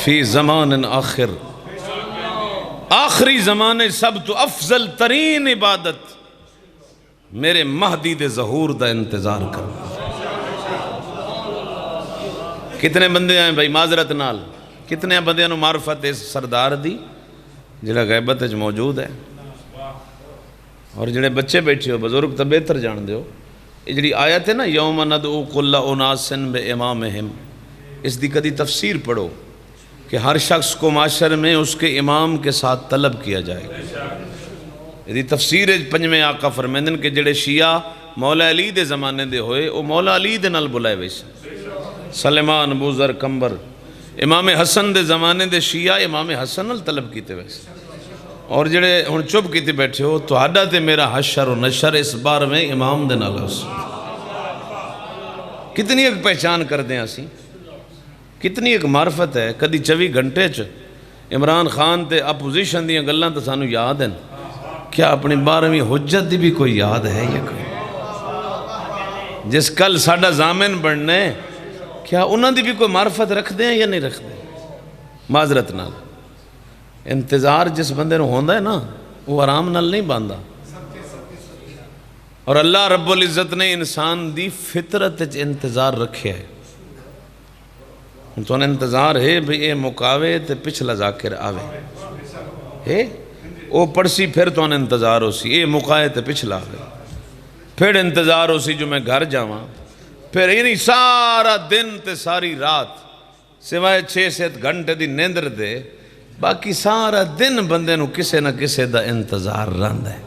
فی زمان آخر. آخری زمانے سب تو افضل ترین عبادت میرے مہدی دے ظہور دا انتظار کر. کتنے بندے ہیں بھائی معذرت نال کتنے بندے نو معرفت اس سردار دی جڑا غیبت وچ موجود ہے. اور جڑے بچے بیٹھے ہو بزرگ تو بہتر جان دے ہو. یہ جڑی آیت ہے نا یوم ندعو کل اناس بامامہم اس دی کدی تفسیر پڑھو کہ ہر شخص کو معاشر میں اس کے امام کے ساتھ طلب کیا جائے گا. یہ تفسیر پنجویں آقا فرمیندن کہ جڑے شیعہ مولا علی دے زمانے دے ہوئے وہ مولا علی دے نال بلائے ویسے. سلیمان بوزر کمبر امام حسن دے زمانے دے شیعہ امام حسن نال طلب کیتے ویسے. اور جڑے ہن چپ کیتے بیٹھے ہو تہاڈا تے میرا حشر و نشر اس بار میں امام دے نال اس. کتنی ایک پہچان کر دیں اسی, کتنی ایک معرفت ہے. کدی 24 گھنٹے چ عمران خان تے اپوزیشن دیاں گلاں تے سانو یاد ہیں. کیا اپنی 12ویں حجت دی بھی کوئی یاد ہے یا کوئی جس کل ساڈا ضامن بننے, کیا انہاں دی بھی کوئی معرفت رکھ دیں یا نہیں رکھ دیں؟ معذرت نال انتظار جس بندے نو ہوندا ہے نا وہ آرام نال نہیں باندھا. اور اللہ رب العزت نے انسان دی فطرت وچ انتظار رکھیا ہے. ہن تو انتظار ہے بھئی اے مکاوے تے پچھلا ذاکر آوے ہے او پڑسی, پھر تو انتظار ہو سی اے مکائے تے پچھلا آوے, پھر انتظار ہو سی جو میں گھر جاواں, پھر یعنی سارا دن تے ساری رات سوائے 6-7 گھنٹے دی نیندر دے باقی سارا دن بندے نو کسے نہ کسے دا انتظار رہندا ہے.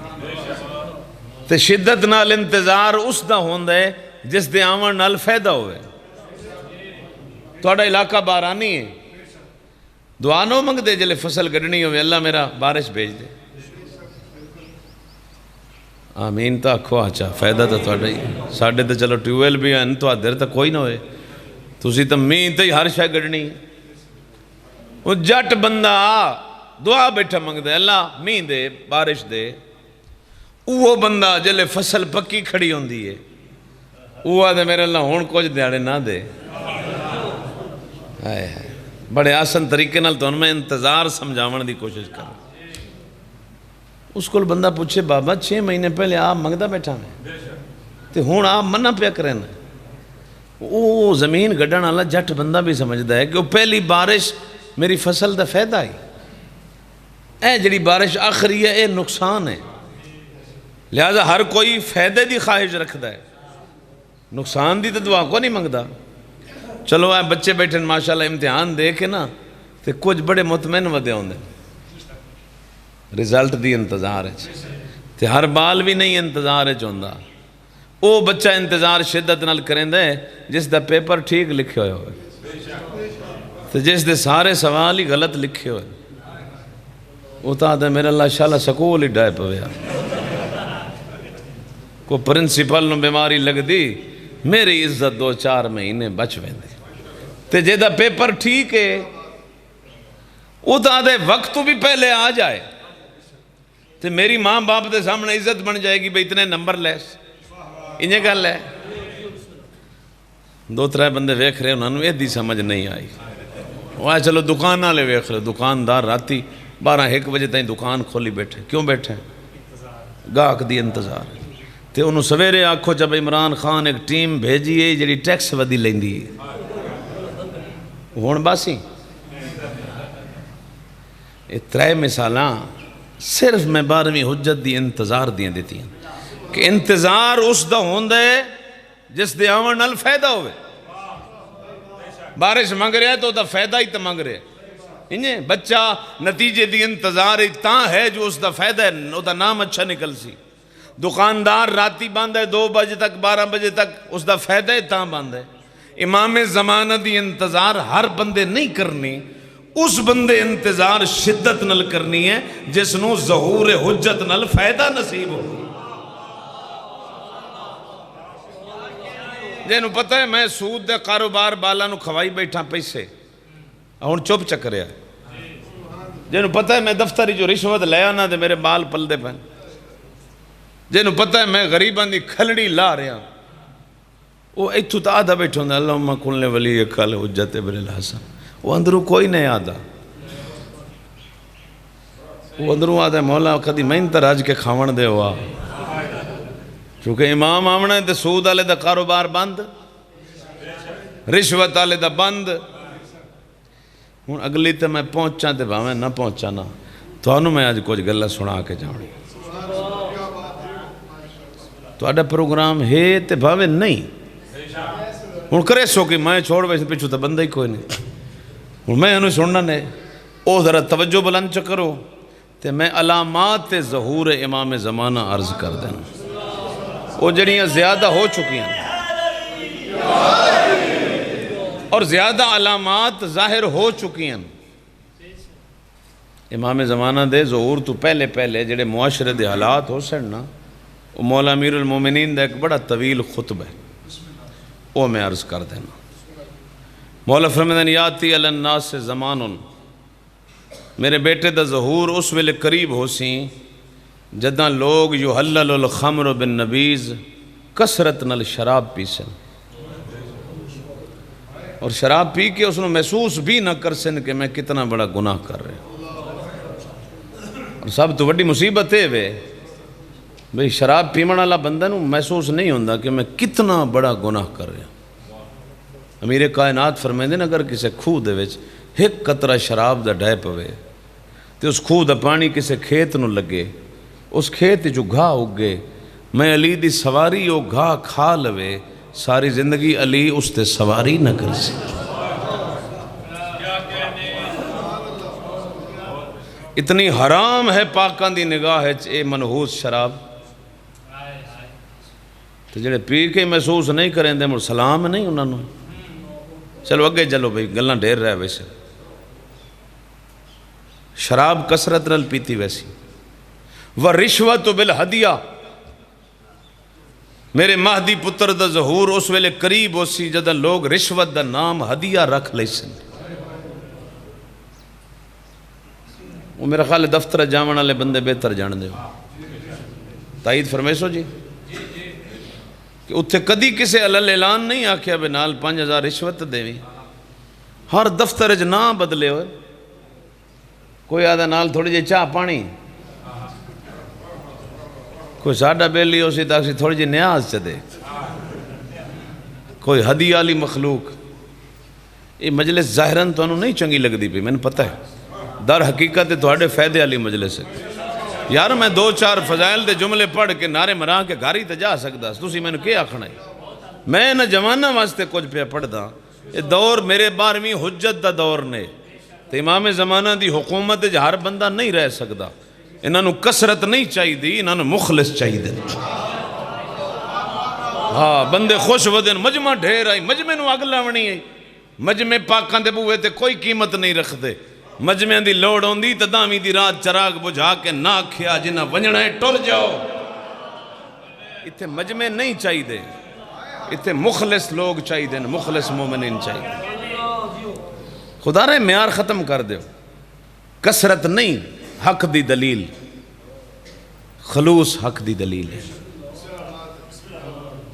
تے شدت نال انتظار اس دا ہوندا ہے جس دے آون نال فائدہ ہوئے. تہاڈا علاقہ بارانی ہے, دعا نو منگ دے جلے فصل گڈنی ہوئے اللہ میرا بارش بھیج دے. آمین تا آکھو آچا فائدہ تا تہاڈا ہی. ساڈے تے چلو ٹیوبویل بھی ہیں تو ادھر تک کوئی نہ ہوئے, تسی تے مین تے ہر شے گڈنی. وہ جٹ بندہ دعا بیٹھا منگ دے اللہ مین دے بارش دے. وہ بندہ جلے فصل پکی کھڑی ہوندی ہے وہ آدھے میرے اللہ ہون کچھ دیاڑے نہ دے. بڑے آسان طریقے نال تو میں انتظار سمجھاون دی کوشش کر. اس کو بندہ پوچھے بابا 6 مہینے پہلے آپ منگدا بیٹھا میں تے ہون آپ منع پیا کریں. وہ زمین گڈن والا جٹ بندہ بھی سمجھدا ہے کہ وہ پہلی بارش میری فصل دا فائدہ ہے, اے جڑی بارش آخری ہے اے نقصان ہے. لہذا ہر کوئی فائدے دی خواہش رکھدا ہے, نقصان دی تو دعا کو نہیں منگدا. چلو اے بچے بیٹھے ماشاءاللہ امتحان دے کے نا تے کچھ بڑے مطمئن ودے ہوندے رزلٹ دی انتظار ہے تے ہر بال بھی نہیں انتظار ہے چوندا. او بچہ انتظار شدت نال کریندا ہے جس دا پیپر ٹھیک لکھے ہوئے ہوئے تے جس دے سارے سوال ہی غلط لکھے ہوئے. وہ تا دے میرے اللہ شالا سکول ہی ڈائے پویا. کو پرنسپل نو بیماری لگ دی میری عزت 2-4 مہینے بچ ویندے. تے جے دا پیپر ٹھیک ہے وہ تا دے وقت بھی پہلے آ جائے تے میری ماں باپ دے سامنے عزت بن جائے گی بھئی اتنے نمبر لیس. انہیں گل ہے 2-3 بندے ویکھ رہے انہوں نے دی سمجھ نہیں آئی. وہ آئے چلو دکان والے ویکھ رہے, دکاندار راتی 12-1 بجے تائیں دکان کھولی بیٹھے. کیوں بیٹھے؟ گاہک دی انتظار. تے انہوں سویرے آکھو جب عمران خان ایک ٹیم بھیجی ہے جڑی ٹیکس ودی لیندی ہے ہون باسی. یہ 3 مثالاں صرف میں 12ویں حجت دی انتظار دیاں دیتی ہیں کہ انتظار اس دا ہوندہ ہے جس دے آون نال فائدہ ہوئے. بارش منگ رہے تو دا فائدہ ہی تا منگ رہے. انہیں بچہ نتیجے دی انتظار تاں ہے جو اس دا فائدہ ہے, وہ دا نام اچھا نکل سی. دکاندار راتی باندھ ہے 2 بجے تک 12 بجے تک اس دا فائدہ ہے تاں باندھ ہے. امام زمانہ دی انتظار ہر بندے نہیں کرنی, اس بندے انتظار شدت نل کرنی ہے جس نو ظہور حجت نل فائدہ نصیب ہو. جنہوں پتہ ہے میں سود دے کاروبار بالا نو کھوائی بیٹھا پیسے ہون چپ چکریا. جنہوں پتہ ہے میں دفتری جو رشوت لیا نہ دے میرے بال پل دے پہن. جنہوں پتہ ہے میں غریبان دی کھلڑی لا رہا وہ ایتھو تا آدھا بیٹھا ہوں اللہم کن ولی اکال حجت ابن الحسن. وہ اندروں کوئی نہیں آدھا, وہ اندروں آدھا مولا کدی میں انتر آج کے کھاون دے ہوا چونکہ امام آمنا ہے تے سود آلے دا کاروبار بند, رشوت آلے دا بند. ہوں اگلی تے میں پہنچا تے بھاویں نہ پہنچا نا تو انہوں میں آج کچھ گلہ سنا کے جاؤں. تو آڈا پروگرام ہے تے بھاویں نہیں ہوں کرے سو کہ میں چھوڑ ویسے پچھو تو بندہ ہی کوئی نہیں. ہوں میں انہوں سننا نے او ذرا توجہ بلند چکرو تے میں علامات ظہور امام زمانہ عرض کر دینا. وہ جڑیاں زیادہ ہو چکی ہیں اور زیادہ علامات ظاہر ہو چکی ہیں. امام زمانہ دے ظہور تو پہلے جڑے معاشرے دے حالات ہو سن نا، وہ مولا امیر المومنین دا ایک بڑا طویل خطبہ ہے، وہ میں عرض کر دینا. مولا فرمائیں یاتی علی الناس سے زمان، میرے بیٹے دا ظہور اس ویلے قریب ہو سی جداں لوگ یحلل الخمر بالنبیذ کثرت نال شراب پی سن، اور شراب پی کے اس نے محسوس بھی نہ کر سن کہ میں کتنا بڑا گناہ کر رہا ہوں. اور سب تو بڑی مصیبت ہے وے بھئی شراب پیمن والا بندہ نو محسوس نہیں ہوندا کہ میں کتنا بڑا گناہ کر رہا ہوں. امیر کائنات فرمائندے نے اگر کسے کھوہ دے وچ ایک قطرہ شراب دا ڈھے پوے تے اس کھوہ دا پانی کسے کھیت نو لگے، اس کھیت جو گھا اگے، میں علی دی سواری او گھا کھا لوے، ساری زندگی علی اس تے سواری نہ کر سی. اتنی حرام ہے پاکان دی نگاہ ہے اے منحوس شراب. تو جڑے پی کے محسوس نہیں کریں دے مر سلام نہیں انہوں نے. چلو اگے چلو بھئی گلنا ڈھیر رہا ہے. ویسے شراب کثرت نال پیتی ویسی. وَرِشْوَةُ بِالْحَدِيَةِ، میرے مہدی پتر دا ظہور اس ویلے قریب ہو سی جدہ لوگ رشوت دا نام ہدیہ رکھ لے سن. وہ میرا خیال دفتر جاون والے بندے بہتر جان دے. تائید فرمائے سو جی کہ اتھے کدی کسے علل اعلان نہیں آکھیا بے نال 5000 رشوت دیویں. ہر دفتر ج نام بدلے ہوئے. کوئی آدھا نال تھوڑی جی چاہ پانی، کوئی ساڈا بیلی ہو سی تاکہ تھوڑی جی نیاز چا دے، کوئی ہدیہ علی مخلوق. یہ مجلس ظاہراً تو انہوں نہیں چنگی لگ دی پی، میں نے پتہ ہے در حقیقت تھوڑے فائدے علی مجلس ہے. یار میں 2-4 فضائل دے جملے پڑھ کے نعرے مراں کے گھاری تے جا سکدا تسی میں نے کیا آکھنا ہے. میں نہ جوانہ واسطے کچھ پہ پڑھ دا. یہ دور میرے 12ویں حجت دا دور نے تے امام زمانہ دی حکومت جو ہر بندہ نہیں رہ سکدا. انہوں کثرت نہیں چاہی دی، انہوں مخلص چاہی دی. ہاں بندے خوش ودن مجمع ڈھیر آئی، مجمع نو اگ لاونی ہے. مجمع پاکاں دے بوئے تے کوئی قیمت نہیں رکھ دے. مجمع دی لوڑ ہوندی تے دامی دی رات چراغ بجھا کے نہ کھیا جنہ ونجنا ہے ٹر جاؤ. اتھے مجمع نہیں چاہی دے، اتھے مخلص لوگ چاہی دے، مخلص مومنین چاہی دے. خدا رہے معیار ختم کر دے. کثرت نہیں حق دی دلیل، خلوص حق دی دلیل ہے.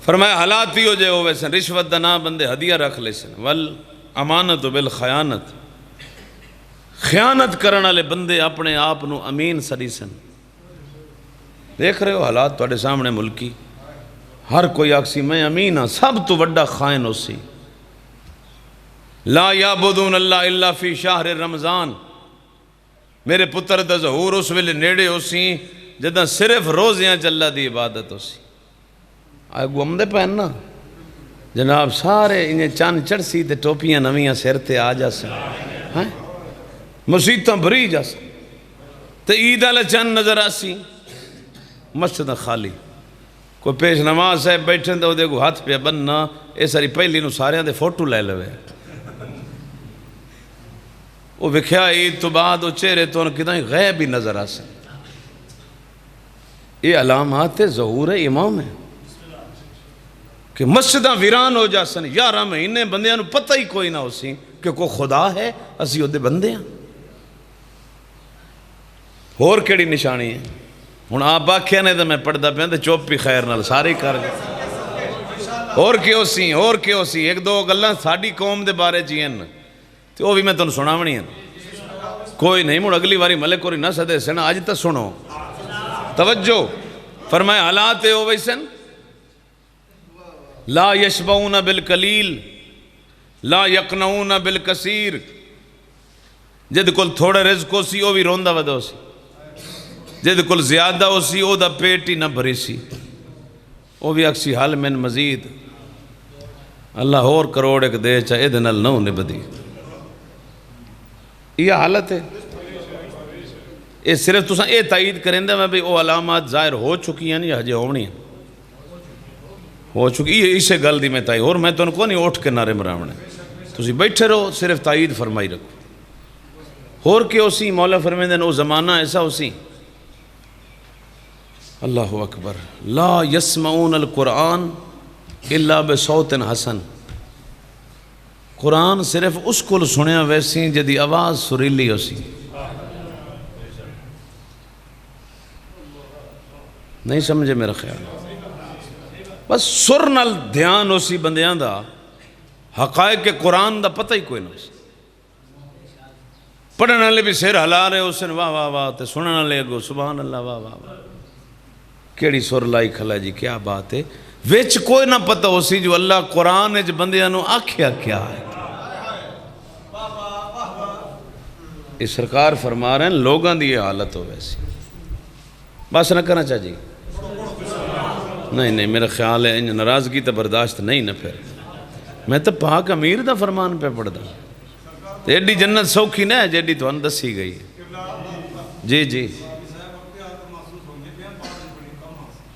فرمایا حالات ہی ہو جائے ہوئے سن رشوت دنا بندے ہدیہ رکھ لے سن. والامانت بالخیانت، خیانت کرنے والے بندے اپنے آپ نو امین سری سن. دیکھ رہے ہو حالات تواڈے سامنے ملکی. ہر کوئی آکسی میں امین ہاں، سب تو وڈا خائن ہو سی. لا یعبدون اللہ الا فی شہر رمضان. میرے پتر دا ظہور اس ویلے نیڑے ہو سی جدہ صرف روزیاں چلا دی عبادت ہو سی. آئے گمدے پہننا جناب سارے انہیں چاند چڑھ سی تے ٹوپیاں نویاں سر تے آ جا سن، مسیتاں بھری جا سن تے عید والا چند نظر آسی. مسجد خالی، کوئی پیش نماز صاحب بیٹھیں تو دیکھو ہاتھ پہ بننا اے ساری پہلی نو سارے دے فوٹو لے لوے. وہ وکھیا عید تو بعد وہ چہرے تو ان کتنا غیب ہی نظر آسن. یہ علامات ظہور امام ہے کہ مسجداں ویران ہو جا سن. 11 مہینے بندیاں نو پتہ ہی کوئی نہ ہو سی کہ کوئی خدا ہے، اسی دے بندے ہیں. اور کیڑی نشانی ہے؟ ہن آپ آکھیا نے تو میں پڑھدا پیا تے چوپ بھی خیر نال سارے کر گئے. اور کیوں سی، اور کیوں سی. ایک دو گلاں ساڈی قوم دے بارے چ ہیں تے وہ بھی میں تانوں سناونی ہیں. کوئی نہیں مڑ اگلی واری ملک اور نہ سدے سن. اج تے سنو توجہ. فرمایا حالات ہو ویسن لا یشبعون بالقلیل لا یقنعون بالکثیر. جد کل تھوڑا رزق ہو سی وہ بھی روندا ودا ہو سی، جد کل زیادہ ہو سی وہ دا پیٹ ہی نہ بھری سی. وہ بھی اکسی حال من مزید. اللہ اور کروڑ ایک دے چاہے دے نال نہ نبدی. یہ حالت ہے. یہ صرف تساں اے تائید کریں دے میں بھی وہ علامات ظاہر ہو چکی ہیں یا ہجے ہونی ہیں ہو چکی. یہ اسے گل دی میں تائید اور میں تو ان کو نہیں اٹھ کے نعرے مراونے. تسی بیٹھے رہو صرف تائید فرمائی رکھو. اور کہ اسی مولا فرمائیں دے وہ زمانہ ایسا اسی. اللہ اکبر. لا یسمعون القرآن الا بصوت حسن. قرآن صرف اس کو سنیا ویسی جدی آواز سریلی ہو سی. نہیں سمجھے میرا خیال. بس سر نال دھیان ہو سی بندیاں دا حقائق کے قرآن دا پتہ ہی کوئی نہ سی. پڑھنے والے بھی سر ہلا رہے اس نے واہ واہ واہ تے سننے والے اگو سبحان اللہ واہ واہ واہ کیڑی سر لائی کھلا جی کیا بات ہے. وچ کوئی نہ پتہ ہو سی جو اللہ قرآن وچ بندیاں نو آکھیا کیا ہے. یہ سرکار فرما رہے ہیں لوگاں دی یہ حالت ہو ویسی. بس نہ کرنا چاہ جی. نہیں میرا خیال ہے ان ناراضگی تو برداشت نہیں نہ پھر. میں تو پاک امیر دا فرمان پہ پڑھدا. ایڈی جنت سوکھی نہ ہے جیڈی تو ان دسی گئی ہے. جی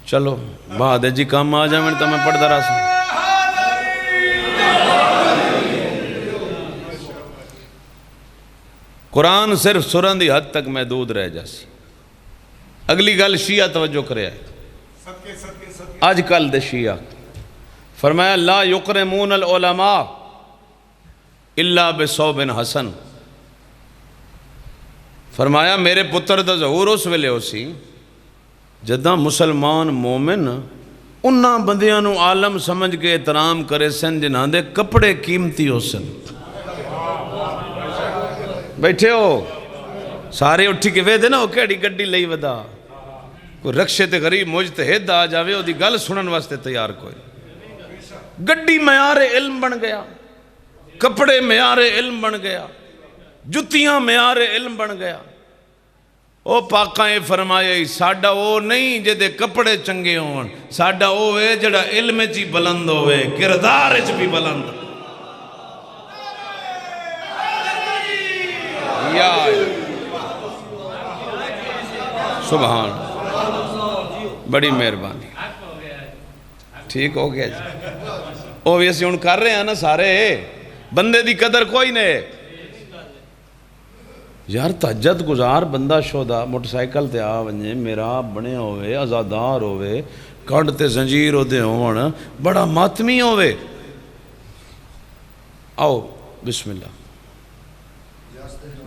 چلو بعد جی کام آ جائیں تو میں پڑھدا رہا سا. قرآن صرف سرن دی حد تک محدود رہ جاسی. اگلی گل شیعہ توجہ کرے آئے. آج کل دے شیعہ فرمایا لا یقرمون العلماء الا بصوب حسن. فرمایا میرے پتر دا ظہور اس ویلے ہو سی جدہ مسلمان مومن انہاں بندیاں نو عالم سمجھ کے احترام کرے سن جنہاں دے کپڑے قیمتی ہو سن. بیٹھے ہو سارے اٹھی کے وے دے نا وہ کیڑی گڈی لئی ودا. کوئی رکشے تے غریب مجتہد آ جاوے وہ دی گل سنن واسطے تیار کوئی. گڈی معیار علم بن گیا, کپڑے معیار علم بن گیا, جتیاں معیار علم بن گیا. او پاکاں اے فرمایا ساڈا او نہیں جدے کپڑے چنگے ہون, ساڈا او ہے جڑا علم چی بلند ہوئے کردار چ بھی بلند. یا سبحان بڑی مہربانی. ٹھیک ہو گیا جی. وہ بھی اسی ہن کر رہے ہیں نا سارے. بندے دی قدر کوئی نہیں. یار تہجد گزار بندہ شودا موٹر سائیکل تے آ ونجے میرا بنے ہوئے آزادار ہوئے کنڈ تے زنجیر ہو دے ہون بڑا ماتمی ہوئے. آؤ بسم اللہ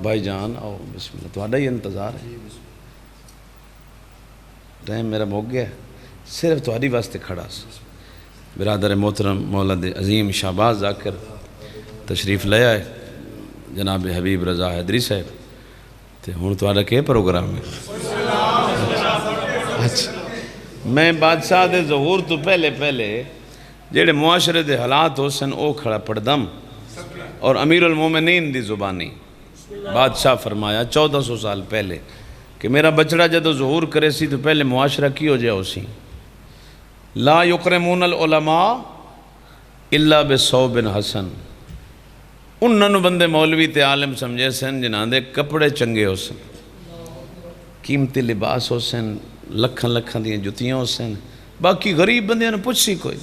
بھائی جان آؤ بسم اللہ. تھوڑا ہی انتظار ہے. ٹائم میرا مک گیا صرف تھوڑی واسطے کھڑا سا. برادر محترم مولد عظیم شہباز ذاکر تشریف لے آئے جناب حبیب رضا حیدری صاحب. تے ہن تھوڑا کیا پروگرام ہے؟ اچھا میں بادشاہ دے ظہور تو پہلے جیڑے معاشرے دے حالات ہو سن او کھڑا پڑھدم اور امیر المومنین دی زبانی بادشاہ فرمایا 1400 سال پہلے کہ میرا بچڑا جدو ظہور کرے سی تو پہلے معاشرہ کی ہو جائے اسی. لا یکرمون العلماء الا بصوب حسن. انہوں بندے مولوی تے عالم سمجھے سن جنہاں دے کپڑے چنگے ہو سن, قیمتی لباس ہو سن, لکھاں دیاں جتیاں ہو سن. باقی غریب بندیاں نے پوچھ سی کوئی.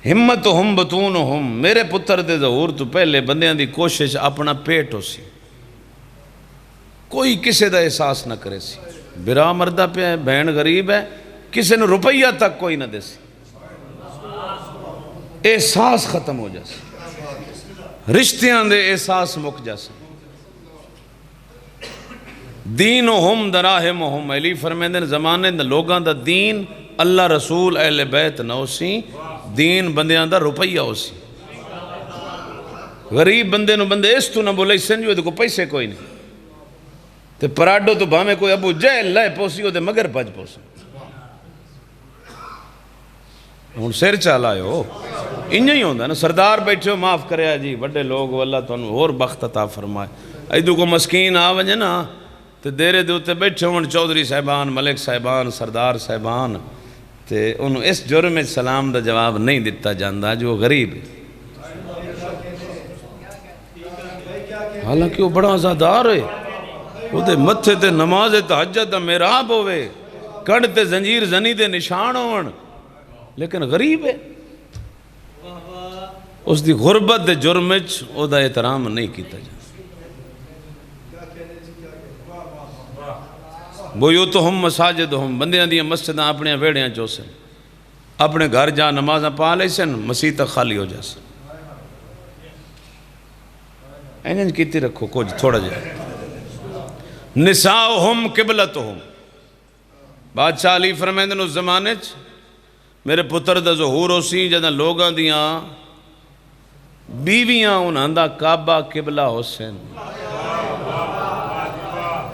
ہمتہم بطونہم میرے پتر دے ظہور تو پہلے بندیاں دی کوشش اپنا پیٹ ہو سی. کوئی کسے دا احساس نہ کرے سی. برا مردہ پہ ہے, بہن غریب ہے, کسے نے روپیہ تک کوئی نہ دے سی. احساس ختم ہو جا سی. رشتیاں دے احساس مک جا سی. دینہم دراہمہم علی فرمیندن زمانے دا لوگاں دا دین اللہ رسول اہل بیت نہ ہو سی, دین بندیاں دا روپیہ ہو سی. غریب بندے نو بندے اس تو نہ بولے سنجوے تو کو پیسے کوئی نہیں. تے پراڈو تو بھامے کوئی ابو جہل لائے پوسی ہو دے مگر بج پوسی. ہن سر چالائے ہو انہیں ہی ہوندہ نا. سردار بیٹھے ہو معاف کرے جی بڑے لوگ اللہ تو انہوں اور بخت عطا فرمائے. ایدو کو مسکین آوانجے نا تو دیرے دے ہوتے بیٹھے ہوں چودھری صاحبان, ملک صاحبان, سردار صاحبان تے انہوں اس جرم میں سلام دا جواب نہیں دیتا جاندہ جو غریب ہے، حالانکہ وہ بڑا عزادار ہے، وہ دے متھے تے نماز تہجد دا محراب ہوئے، کڑ تے زنجیر زنی دے نشان ہون، لیکن غریب ہے، اس دی غربت دے جرمچ او دا احترام نہیں کیتا جاندہ۔ بیوتہم مساجدہم، بندیاں دیاں مسجداں اپنے ویڑیاں چوسن، اپنے گھر جا نمازاں پا لے سن، مسیح تک خالی ہو جاسن، اینجن کیتی رکھو کچھ تھوڑا جائے۔ نساؤہم قبلتہم، بادشاہ علی فرمیندن اس زمانے چ میرے پتر دا ظہور ہو سی جدہ لوگاں دیاں بیویاں انہاں دا کعبہ قبلہ ہو سن۔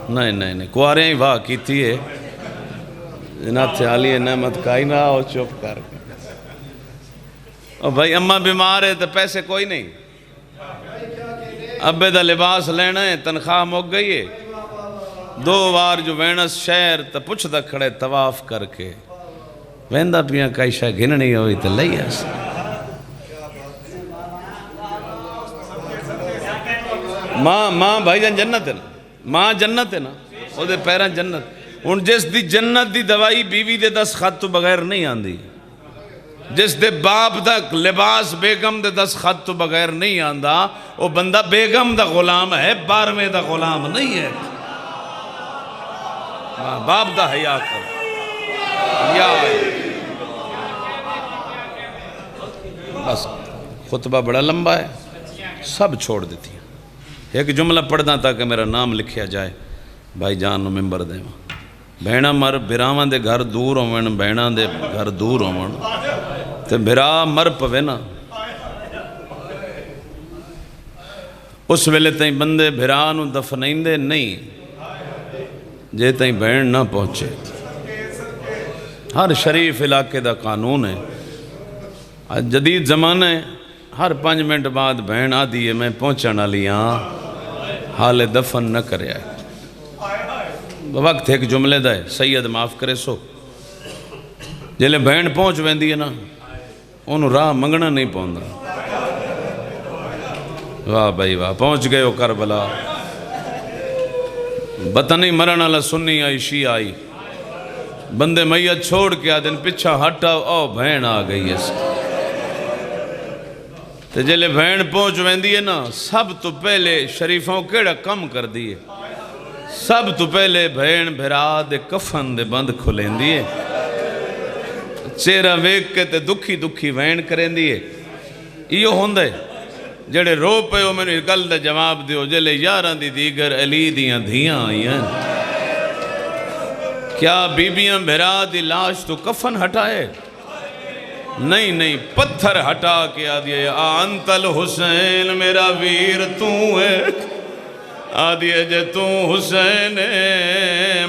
نہیں کواریں ہی واہ کیتی ہے جناب علی نعمت کائی نہ ہو، چپ کر کے اور بھائی اماں بیمار ہے تو پیسے کوئی نہیں، ابے دا لباس لینا ہے، تنخواہ مک گئی ہے، 2 بار جو وینس شہر تا پچھ دا کھڑے طواف کر کے ویندہ پیاں کئی شاہ گھننی ہوئی تو لئی ایسا۔ ماں بھائی جان جنت ہے نا، ماں جنت ہے نا، وہ دے پیران جنت، ان جس دی جنت دی دوائی بیوی دے 10 خط تو بغیر نہیں آندی، جس دے باپ دا لباس بیگم دے 10 خط تو بغیر نہیں آندہ، وہ بندہ بیگم دا غلام ہے، 12ویں دا غلام نہیں ہے۔ باپ دا حیا کر یا بس خطبہ بڑا لمبا ہے، سب چھوڑ دیتی ہیں، ایک جملہ پڑھنا تاکہ میرا نام لکھیا جائے، بھائی جان نو ممبر دے بہنا مر بھراواں دے گھر دور ہوون، بہنا دے گھر دور ہوون تے بھرا مر پوے نا، اس ویلے تائیں بندے بھرا نو دفنائندے نہیں جے تائیں بہن نہ پہنچے۔ ہر شریف علاقے دا قانون ہے، جدید زمانہ ہے، ہر 5 منٹ بعد بہن آدھی ہے میں پہنچنا لیاں، حال دفن نہ کرے آئے، وقت ایک جملے دا ہے، سید معاف کرے سو جلے بہن پہنچ ویندی ہے نا انہوں راہ منگنا نہیں پہنچا۔ واہ بھائی واہ، پہنچ گئے ہو کربلا، بطنی مرن اللہ سنی آئی شیعہ آئی، بندے میت چھوڑ کے آدھن پچھا ہٹا او بہن آ گئی ہے، تے جلے بہن پہنچ ویندی ہے نا سب تو پہلے شریفوں کیڑا کم کر دیئے، سب تو پہلے بہن بھرا دے کفن دے بند کھلیں دیئے، چہرہ ویک کے تے دکھی دکھی وین کریں دیئے، یہ ہوندے جڑے رو پہ ہو میں نے گل دا جواب دیو، جلے یاراں دی دیگر علی دیاں دھیاں آئی ہیں، کیا بیبیاں بھرا دی لاش تو کفن ہٹائے؟ نہیں پتھر ہٹا کے آدھے انت الحسین میرا ویر تو ہے، آدھے جے تو حسین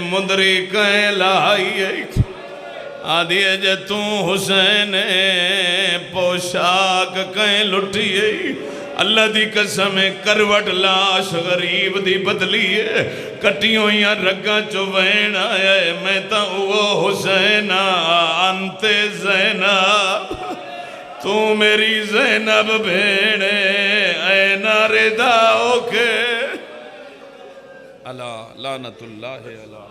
مندری کہیں لائی ہے، آدھے جے تو حسین پوشاک کہیں لٹی ہے، اللہ دی قسم کروٹ لاش غریب دی بدلی ہے، کٹیوں یا رگاں چو وین آیا ہے، میں تا وہ حسین انت زینب، تو میری زینب بھیڑے اینا ردا ہو کے اللہ لعنت اللہ علیہ